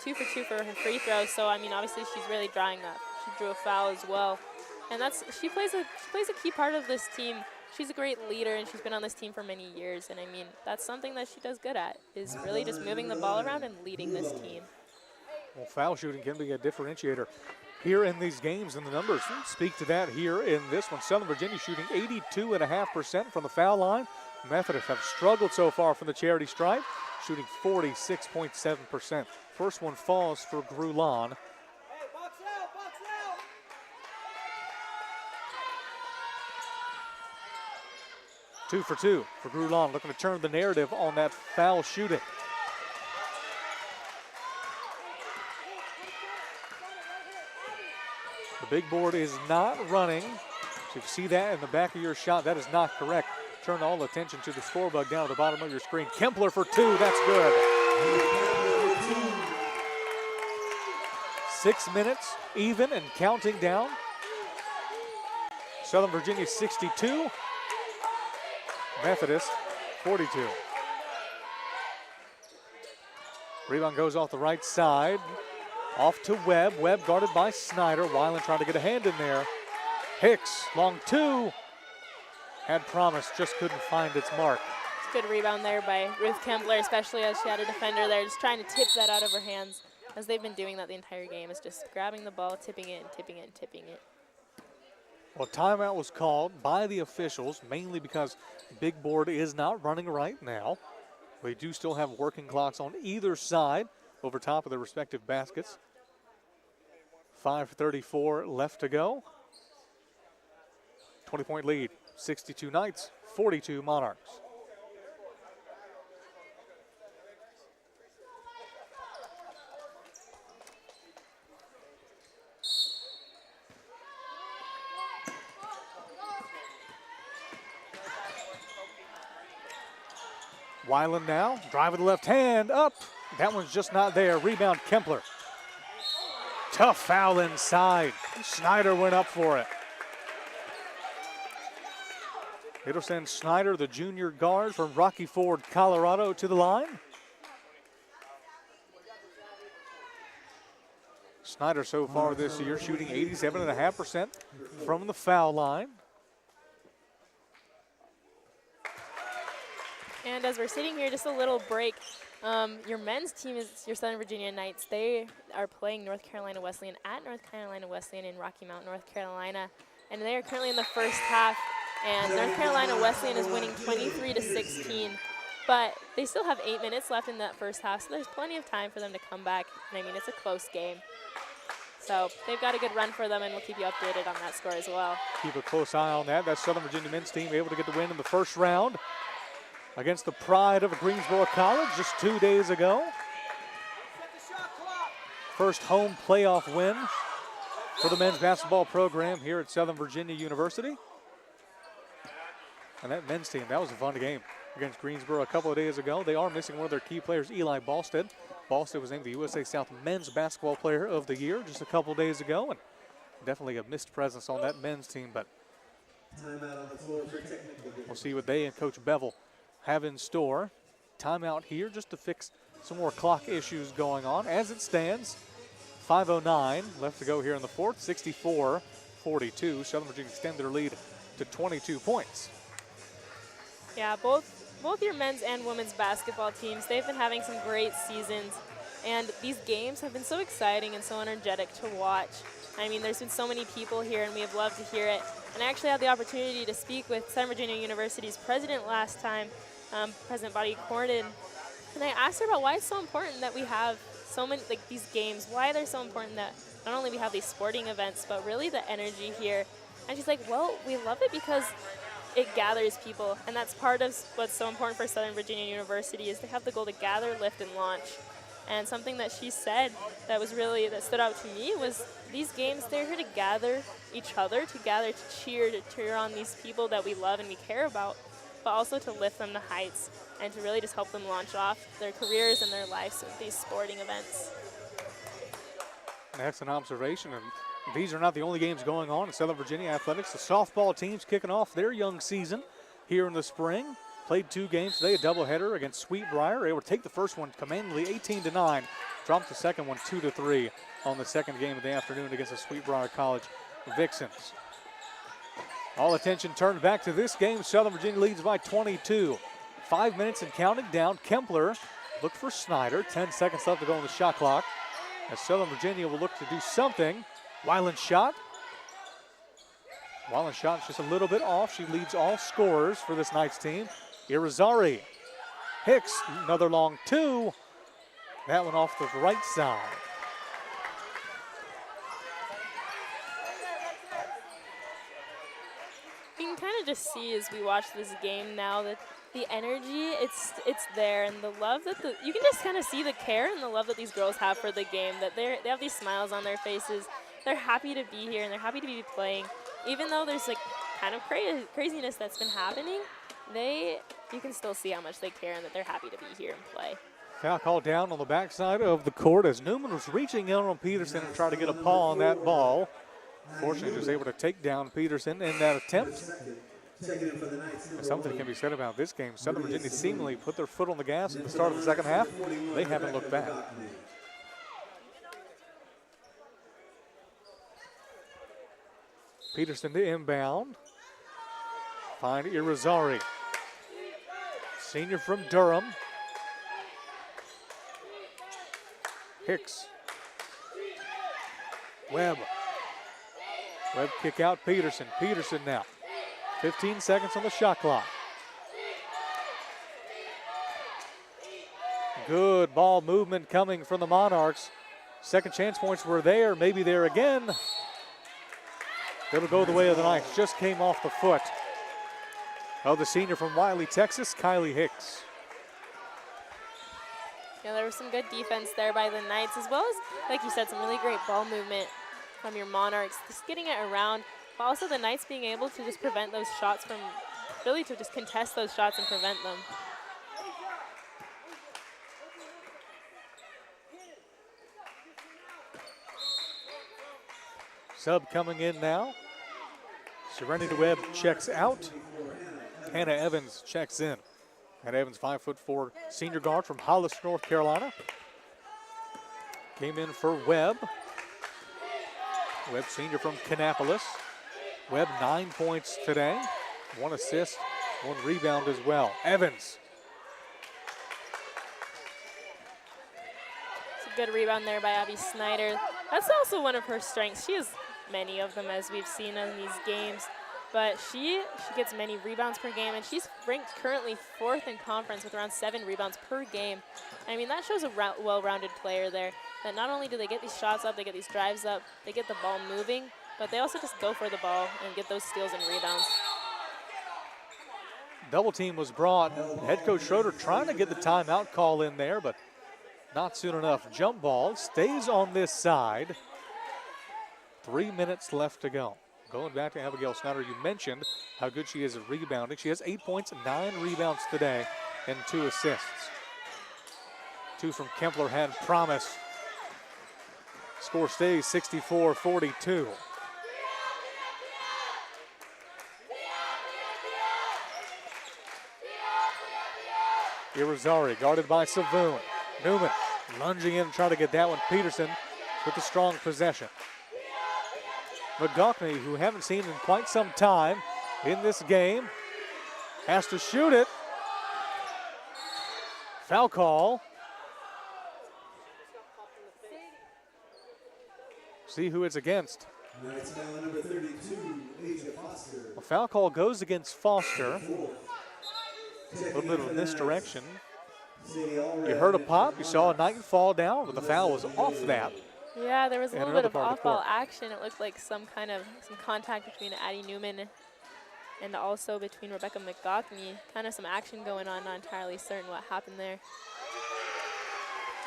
2 for 2 for her free throws, so I mean, obviously she's really drawing that. She drew a foul as well. And she plays a key part of this team. She's a great leader, and she's been on this team for many years. And I mean, that's something that she does good at, is really just moving the ball around and leading this team. Well, foul shooting can be a differentiator. here in these games, and the numbers speak to that here in this one. Southern Virginia shooting 82.5% from the foul line. Methodists have struggled so far from the charity stripe, shooting 46.7%. First one falls for Grulon. Hey, box out, box out. 2 for 2 for Grulon, looking to turn the narrative on that foul shooting. The big board is not running. So if you see that in the back of your shot, that is not correct. Turn all attention to the score bug down at the bottom of your screen. Kempler for 2, that's good. 6 minutes, even and counting down. Southern Virginia 62, Methodist 42. Rebound goes off the right side. Off to Webb. Webb guarded by Snyder. Weiland trying to get a hand in there. Hicks, long 2. Had promise, just couldn't find its mark. It's a good rebound there by Ruth Kempler, especially as she had a defender there, just trying to tip that out of her hands, as they've been doing that the entire game, is just grabbing the ball, tipping it, and tipping it, and tipping it. Well, timeout was called by the officials, mainly because big board is not running right now. We do still have working clocks on either side over top of their respective baskets. 5:34 left to go. 20-point lead, 62 Knights, 42 Monarchs. Weiland now, drive with the left hand, up. That one's just not there. Rebound, Kempler. Tough foul inside. Snyder went up for it. It'll send Snyder, the junior guard from Rocky Ford, Colorado, to the line. Snyder so far this year shooting 87.5% from the foul line. And as we're sitting here, just a little break. Your men's team is your Southern Virginia Knights. They are playing North Carolina Wesleyan at North Carolina Wesleyan in Rocky Mount, North Carolina. And they are currently in the first half. And North Carolina Wesleyan is winning 23-16. But they still have 8 minutes left in that first half, so there's plenty of time for them to come back. And I mean, it's a close game. So they've got a good run for them, and we'll keep you updated on that score as well. Keep a close eye on that. That's Southern Virginia men's team able to get the win in the first round against the pride of Greensboro College just 2 days ago. First home playoff win for the men's basketball program here at Southern Virginia University. And that men's team, that was a fun game against Greensboro a couple of days ago. They are missing one of their key players, Eli Ballstead. Ballstead was named the USA South Men's Basketball Player of the Year just a couple of days ago, and definitely a missed presence on that men's team, but we'll see what they and Coach Bevel have in store. Timeout here just to fix some more clock issues going on. As it stands, 5:09 left to go here in the fourth, 64-42. Southern Virginia extend their lead to 22 points. Yeah, both your men's and women's basketball teams, they've been having some great seasons. And these games have been so exciting and so energetic to watch. I mean, there's been so many people here, and we have loved to hear it. And I actually had the opportunity to speak with Southern Virginia University's president last time, President Bonnie Cornyn, and I asked her about why it's so important that we have so many, like, these games, why they're so important that not only we have these sporting events, but really the energy here. And she's like, well, we love it because it gathers people, and that's part of what's so important for Southern Virginia University is they have the goal to gather, lift, and launch. And something that she said that stood out to me was these games, they're here to gather each other, to gather, to cheer on these people that we love and we care about, but also to lift them to heights and to really just help them launch off their careers and their lives with these sporting events. That's an observation, and these are not the only games going on in Southern Virginia athletics. The softball team's kicking off their young season here in the spring. Played 2 games today, a doubleheader against Sweetbriar. Able to take the first one commandingly, 18-9. Dropped the second one, 2-3 on the second game of the afternoon against the Sweetbriar College Vixens. All attention turned back to this game. Southern Virginia leads by 22. 5 minutes and counting down. Kempler looked for Snyder. 10 seconds left to go on the shot clock. As Southern Virginia will look to do something Weiland's shot. Weiland's shot's just a little bit off. She leads all scorers for this Knights team. Irizarry. Hicks, another long two. That one off the right side. You can kind of just see as we watch this game now that the energy, it's there, and the love that you can just kind of see the care and the love that these girls have for the game, that they have these smiles on their faces. They're happy to be here, and they're happy to be playing. Even though there's like kind of craziness that's been happening, you can still see how much they care and that they're happy to be here and play. Foul call down on the backside of the court as Newman was reaching in on Peterson and trying to get a paw on that ball. Fortunately, was able to take down Peterson in that attempt. Something can be said about this game. Southern Virginia seemingly put their foot on the gas at the start of the second half. They haven't looked back. Peterson to inbound. Find Irizarry. Senior from Durham. Hicks. Webb. Webb kick out Peterson. Peterson now. 15 seconds on the shot clock. Good ball movement coming from the Monarchs. Second chance points were there, maybe there again. It'll go the way of the Knights. Just came off the foot of the senior from Wiley, Texas, Kylie Hicks. Yeah, there was some good defense there by the Knights, as well as, like you said, some really great ball movement from your Monarchs. Just getting it around, but also the Knights being able to just prevent those shots from, really to just contest those shots and prevent them. Sub coming in now. Serenity Webb checks out. Hannah Evans checks in. Hannah Evans, 5'4" senior guard from Hollis, North Carolina. Came in for Webb. Webb, senior from Kannapolis. Webb, 9 points today. 1 assist, 1 rebound as well. Evans. It's a good rebound there by Abby Snyder. That's also one of her strengths. She has many of them, as we've seen in these games. But she gets many rebounds per game, and she's ranked currently 4th in conference with around 7 rebounds per game. I mean, that shows a well-rounded player there, that not only do they get these shots up, they get these drives up, they get the ball moving, but they also just go for the ball and get those steals and rebounds. Double team was brought. Head coach Schroeder trying to get the timeout call in there, but not soon enough. Jump ball stays on this side. 3 minutes left to go. Going back to Abigail Snyder, you mentioned how good she is at rebounding. She has 8 points and 9 rebounds today and 2 assists. 2 from Kempler had promise. Score stays 64-42. Irizarry guarded by Savoon. Newman lunging in, trying to get that one. Peterson with the strong possession. McGockney, who haven't seen in quite some time in this game, has to shoot it. Foul call. See who it's against. Number 32, Asia Foster. A foul call goes against Foster. A little bit of misdirection. You heard a pop, you saw a Knight fall down, but the foul was off that. Yeah, there was a And little bit of another part of the off-ball court. action. It looked like some contact between Addie Newman and also between Rebecca McGockney. Kind of some action going on, not entirely certain what happened there.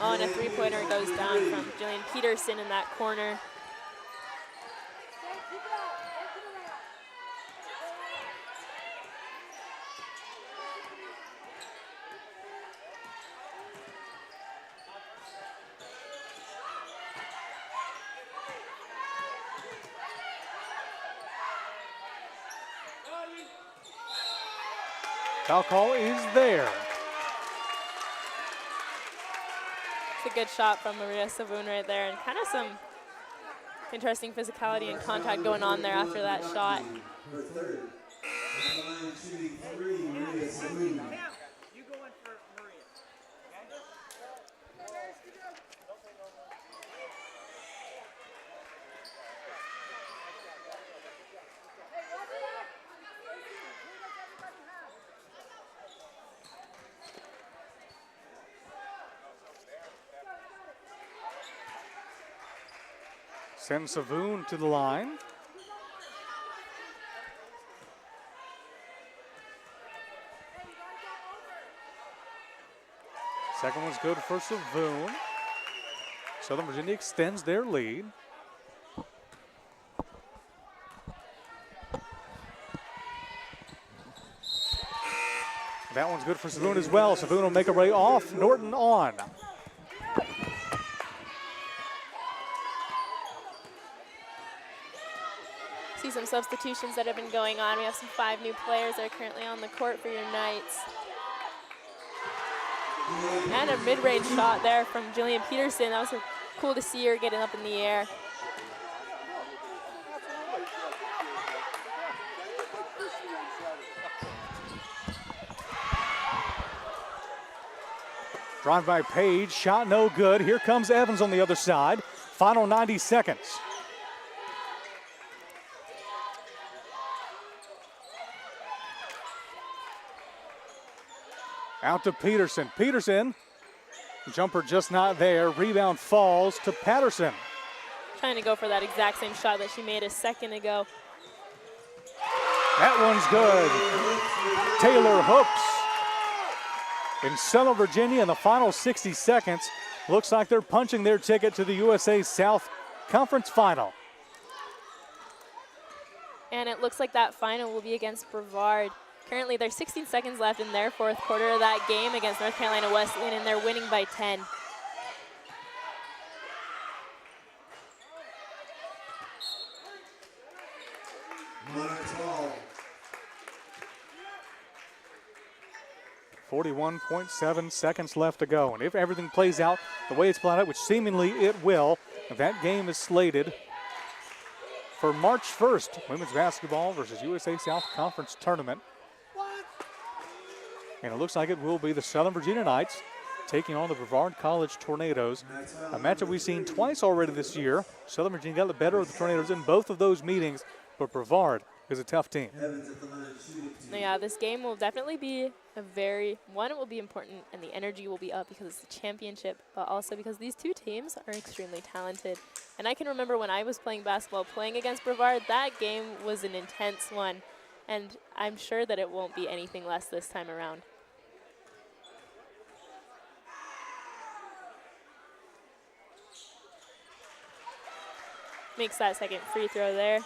Oh, and a three-pointer goes down from Jillian Peterson in that corner. Foul call is there. It's a good shot from Maria Savoon right there, and kind of some interesting physicality and contact going on there after that shot. Her third. Line shooting 3, Maria Savoon. You go in for Maria. Send Savoon to the line. Second one's good for Savoon. Southern Virginia extends their lead. That one's good for Savoon as well. Savoon will make a ray off. Norton on. See some substitutions that have been going on. We have some 5 new players that are currently on the court for your Knights. And a mid-range shot there from Jillian Peterson. That was cool to see her getting up in the air. Drive by Page, shot no good. Here comes Evans on the other side. Final 90 seconds. Out to Peterson. Peterson, jumper just not there. Rebound falls to Patterson. Trying to go for that exact same shot that she made a second ago. That one's good. Taylor hooks. In Southern Virginia in the final 60 seconds. Looks like they're punching their ticket to the USA South Conference Final. And it looks like that final will be against Brevard. Currently, there's 16 seconds left in their fourth quarter of that game against North Carolina Wesleyan, and they're winning by 10. Monarchs ball. 41.7 seconds left to go. And if everything plays out the way it's planned out, which seemingly it will, that game is slated for March 1st. Women's basketball versus USA South Conference Tournament. And it looks like it will be the Southern Virginia Knights taking on the Brevard College Tornadoes. A matchup we've seen twice already this year. Southern Virginia got the better of the Tornadoes in both of those meetings, but Brevard is a tough team. Yeah, this game will definitely be it will be important, and the energy will be up because it's the championship, but also because these two teams are extremely talented. And I can remember when I was playing basketball, playing against Brevard, that game was an intense one. And I'm sure that it won't be anything less this time around. Makes that second free throw there.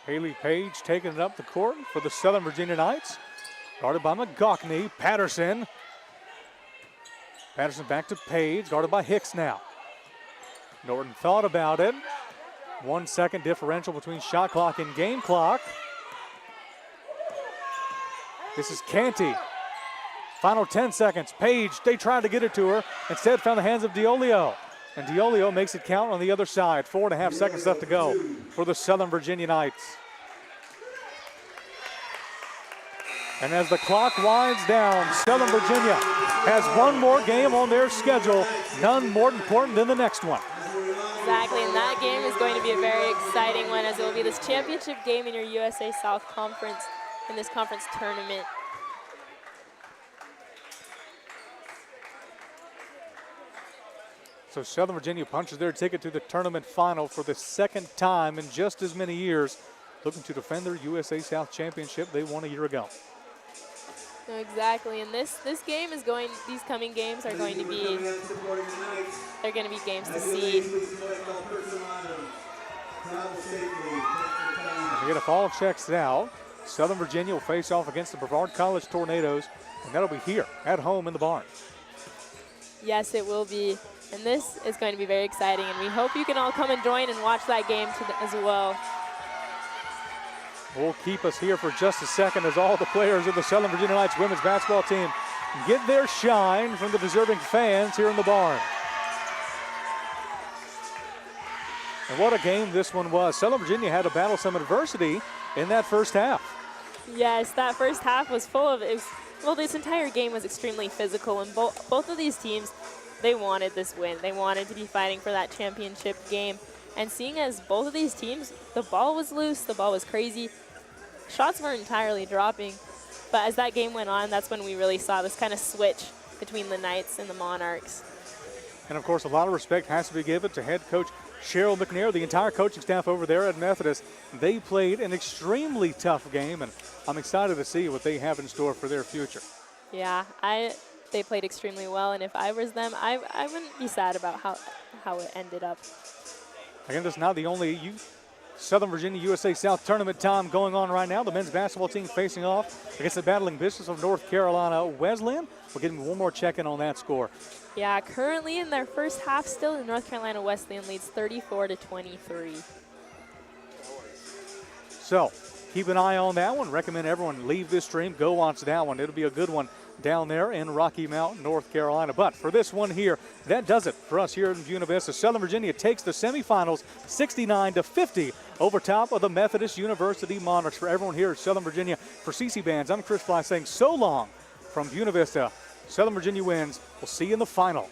Haley Page taking it up the court for the Southern Virginia Knights. Guarded by McGockney. Patterson. Patterson back to Page, guarded by Hicks now. Norton thought about it. 1 second differential between shot clock and game clock. This is Canty. Final 10 seconds. Page, they tried to get it to her. Instead found the hands of Diolio. And Diolio makes it count on the other side. 4.5 seconds left to go for the Southern Virginia Knights. And as the clock winds down, Southern Virginia has one more game on their schedule. None more important than the next one. Exactly, and that game is going to be a very exciting one, as it will be this championship game in your USA South Conference, in this conference tournament. So Southern Virginia punches their ticket to the tournament final for the second time in just as many years, looking to defend their USA South championship they won a year ago. No, exactly, and this game is going, these coming games are going to be, they're going to be games to see. Again, if all checks out, Southern Virginia will face off against the Brevard College Tornadoes, and that'll be here at home in the barn. Yes, it will be. And this is going to be very exciting, and we hope you can all come and join and watch that game as well. We'll keep us here for just a second as all the players of the Southern Virginia Knights women's basketball team get their shine from the deserving fans here in the barn. And what a game this one was. Southern Virginia had to battle some adversity in that first half. Yes, that first half was full of, well, this entire game was extremely physical, and both of these teams, they wanted this win. They wanted to be fighting for that championship game. And seeing as both of these teams, the ball was loose, the ball was crazy, shots weren't entirely dropping. But as that game went on, that's when we really saw this kind of switch between the Knights and the Monarchs. And, of course, a lot of respect has to be given to head coach Cheryl McNair, the entire coaching staff over there at Methodist. They played an extremely tough game, and I'm excited to see what they have in store for their future. Yeah, they played extremely well, and if I was them, I wouldn't be sad about how it ended up. Again, this is not the only Southern Virginia USA South tournament time going on right now. The men's basketball team facing off against the battling Bishops of North Carolina Wesleyan. We'll give them one more check-in on that score. Yeah, currently in their first half still, the North Carolina Wesleyan leads 34-23. So keep an eye on that one. Recommend everyone leave this stream, go watch that one. It'll be a good one down there in Rocky Mount, North Carolina. But for this one here, that does it for us here in Buena Vista. Southern Virginia takes the semifinals 69-50 over top of the Methodist University Monarchs. For everyone here at Southern Virginia, for CC Bands, I'm Chris Fly saying so long from Buena Vista. Southern Virginia wins. We'll see you in the final.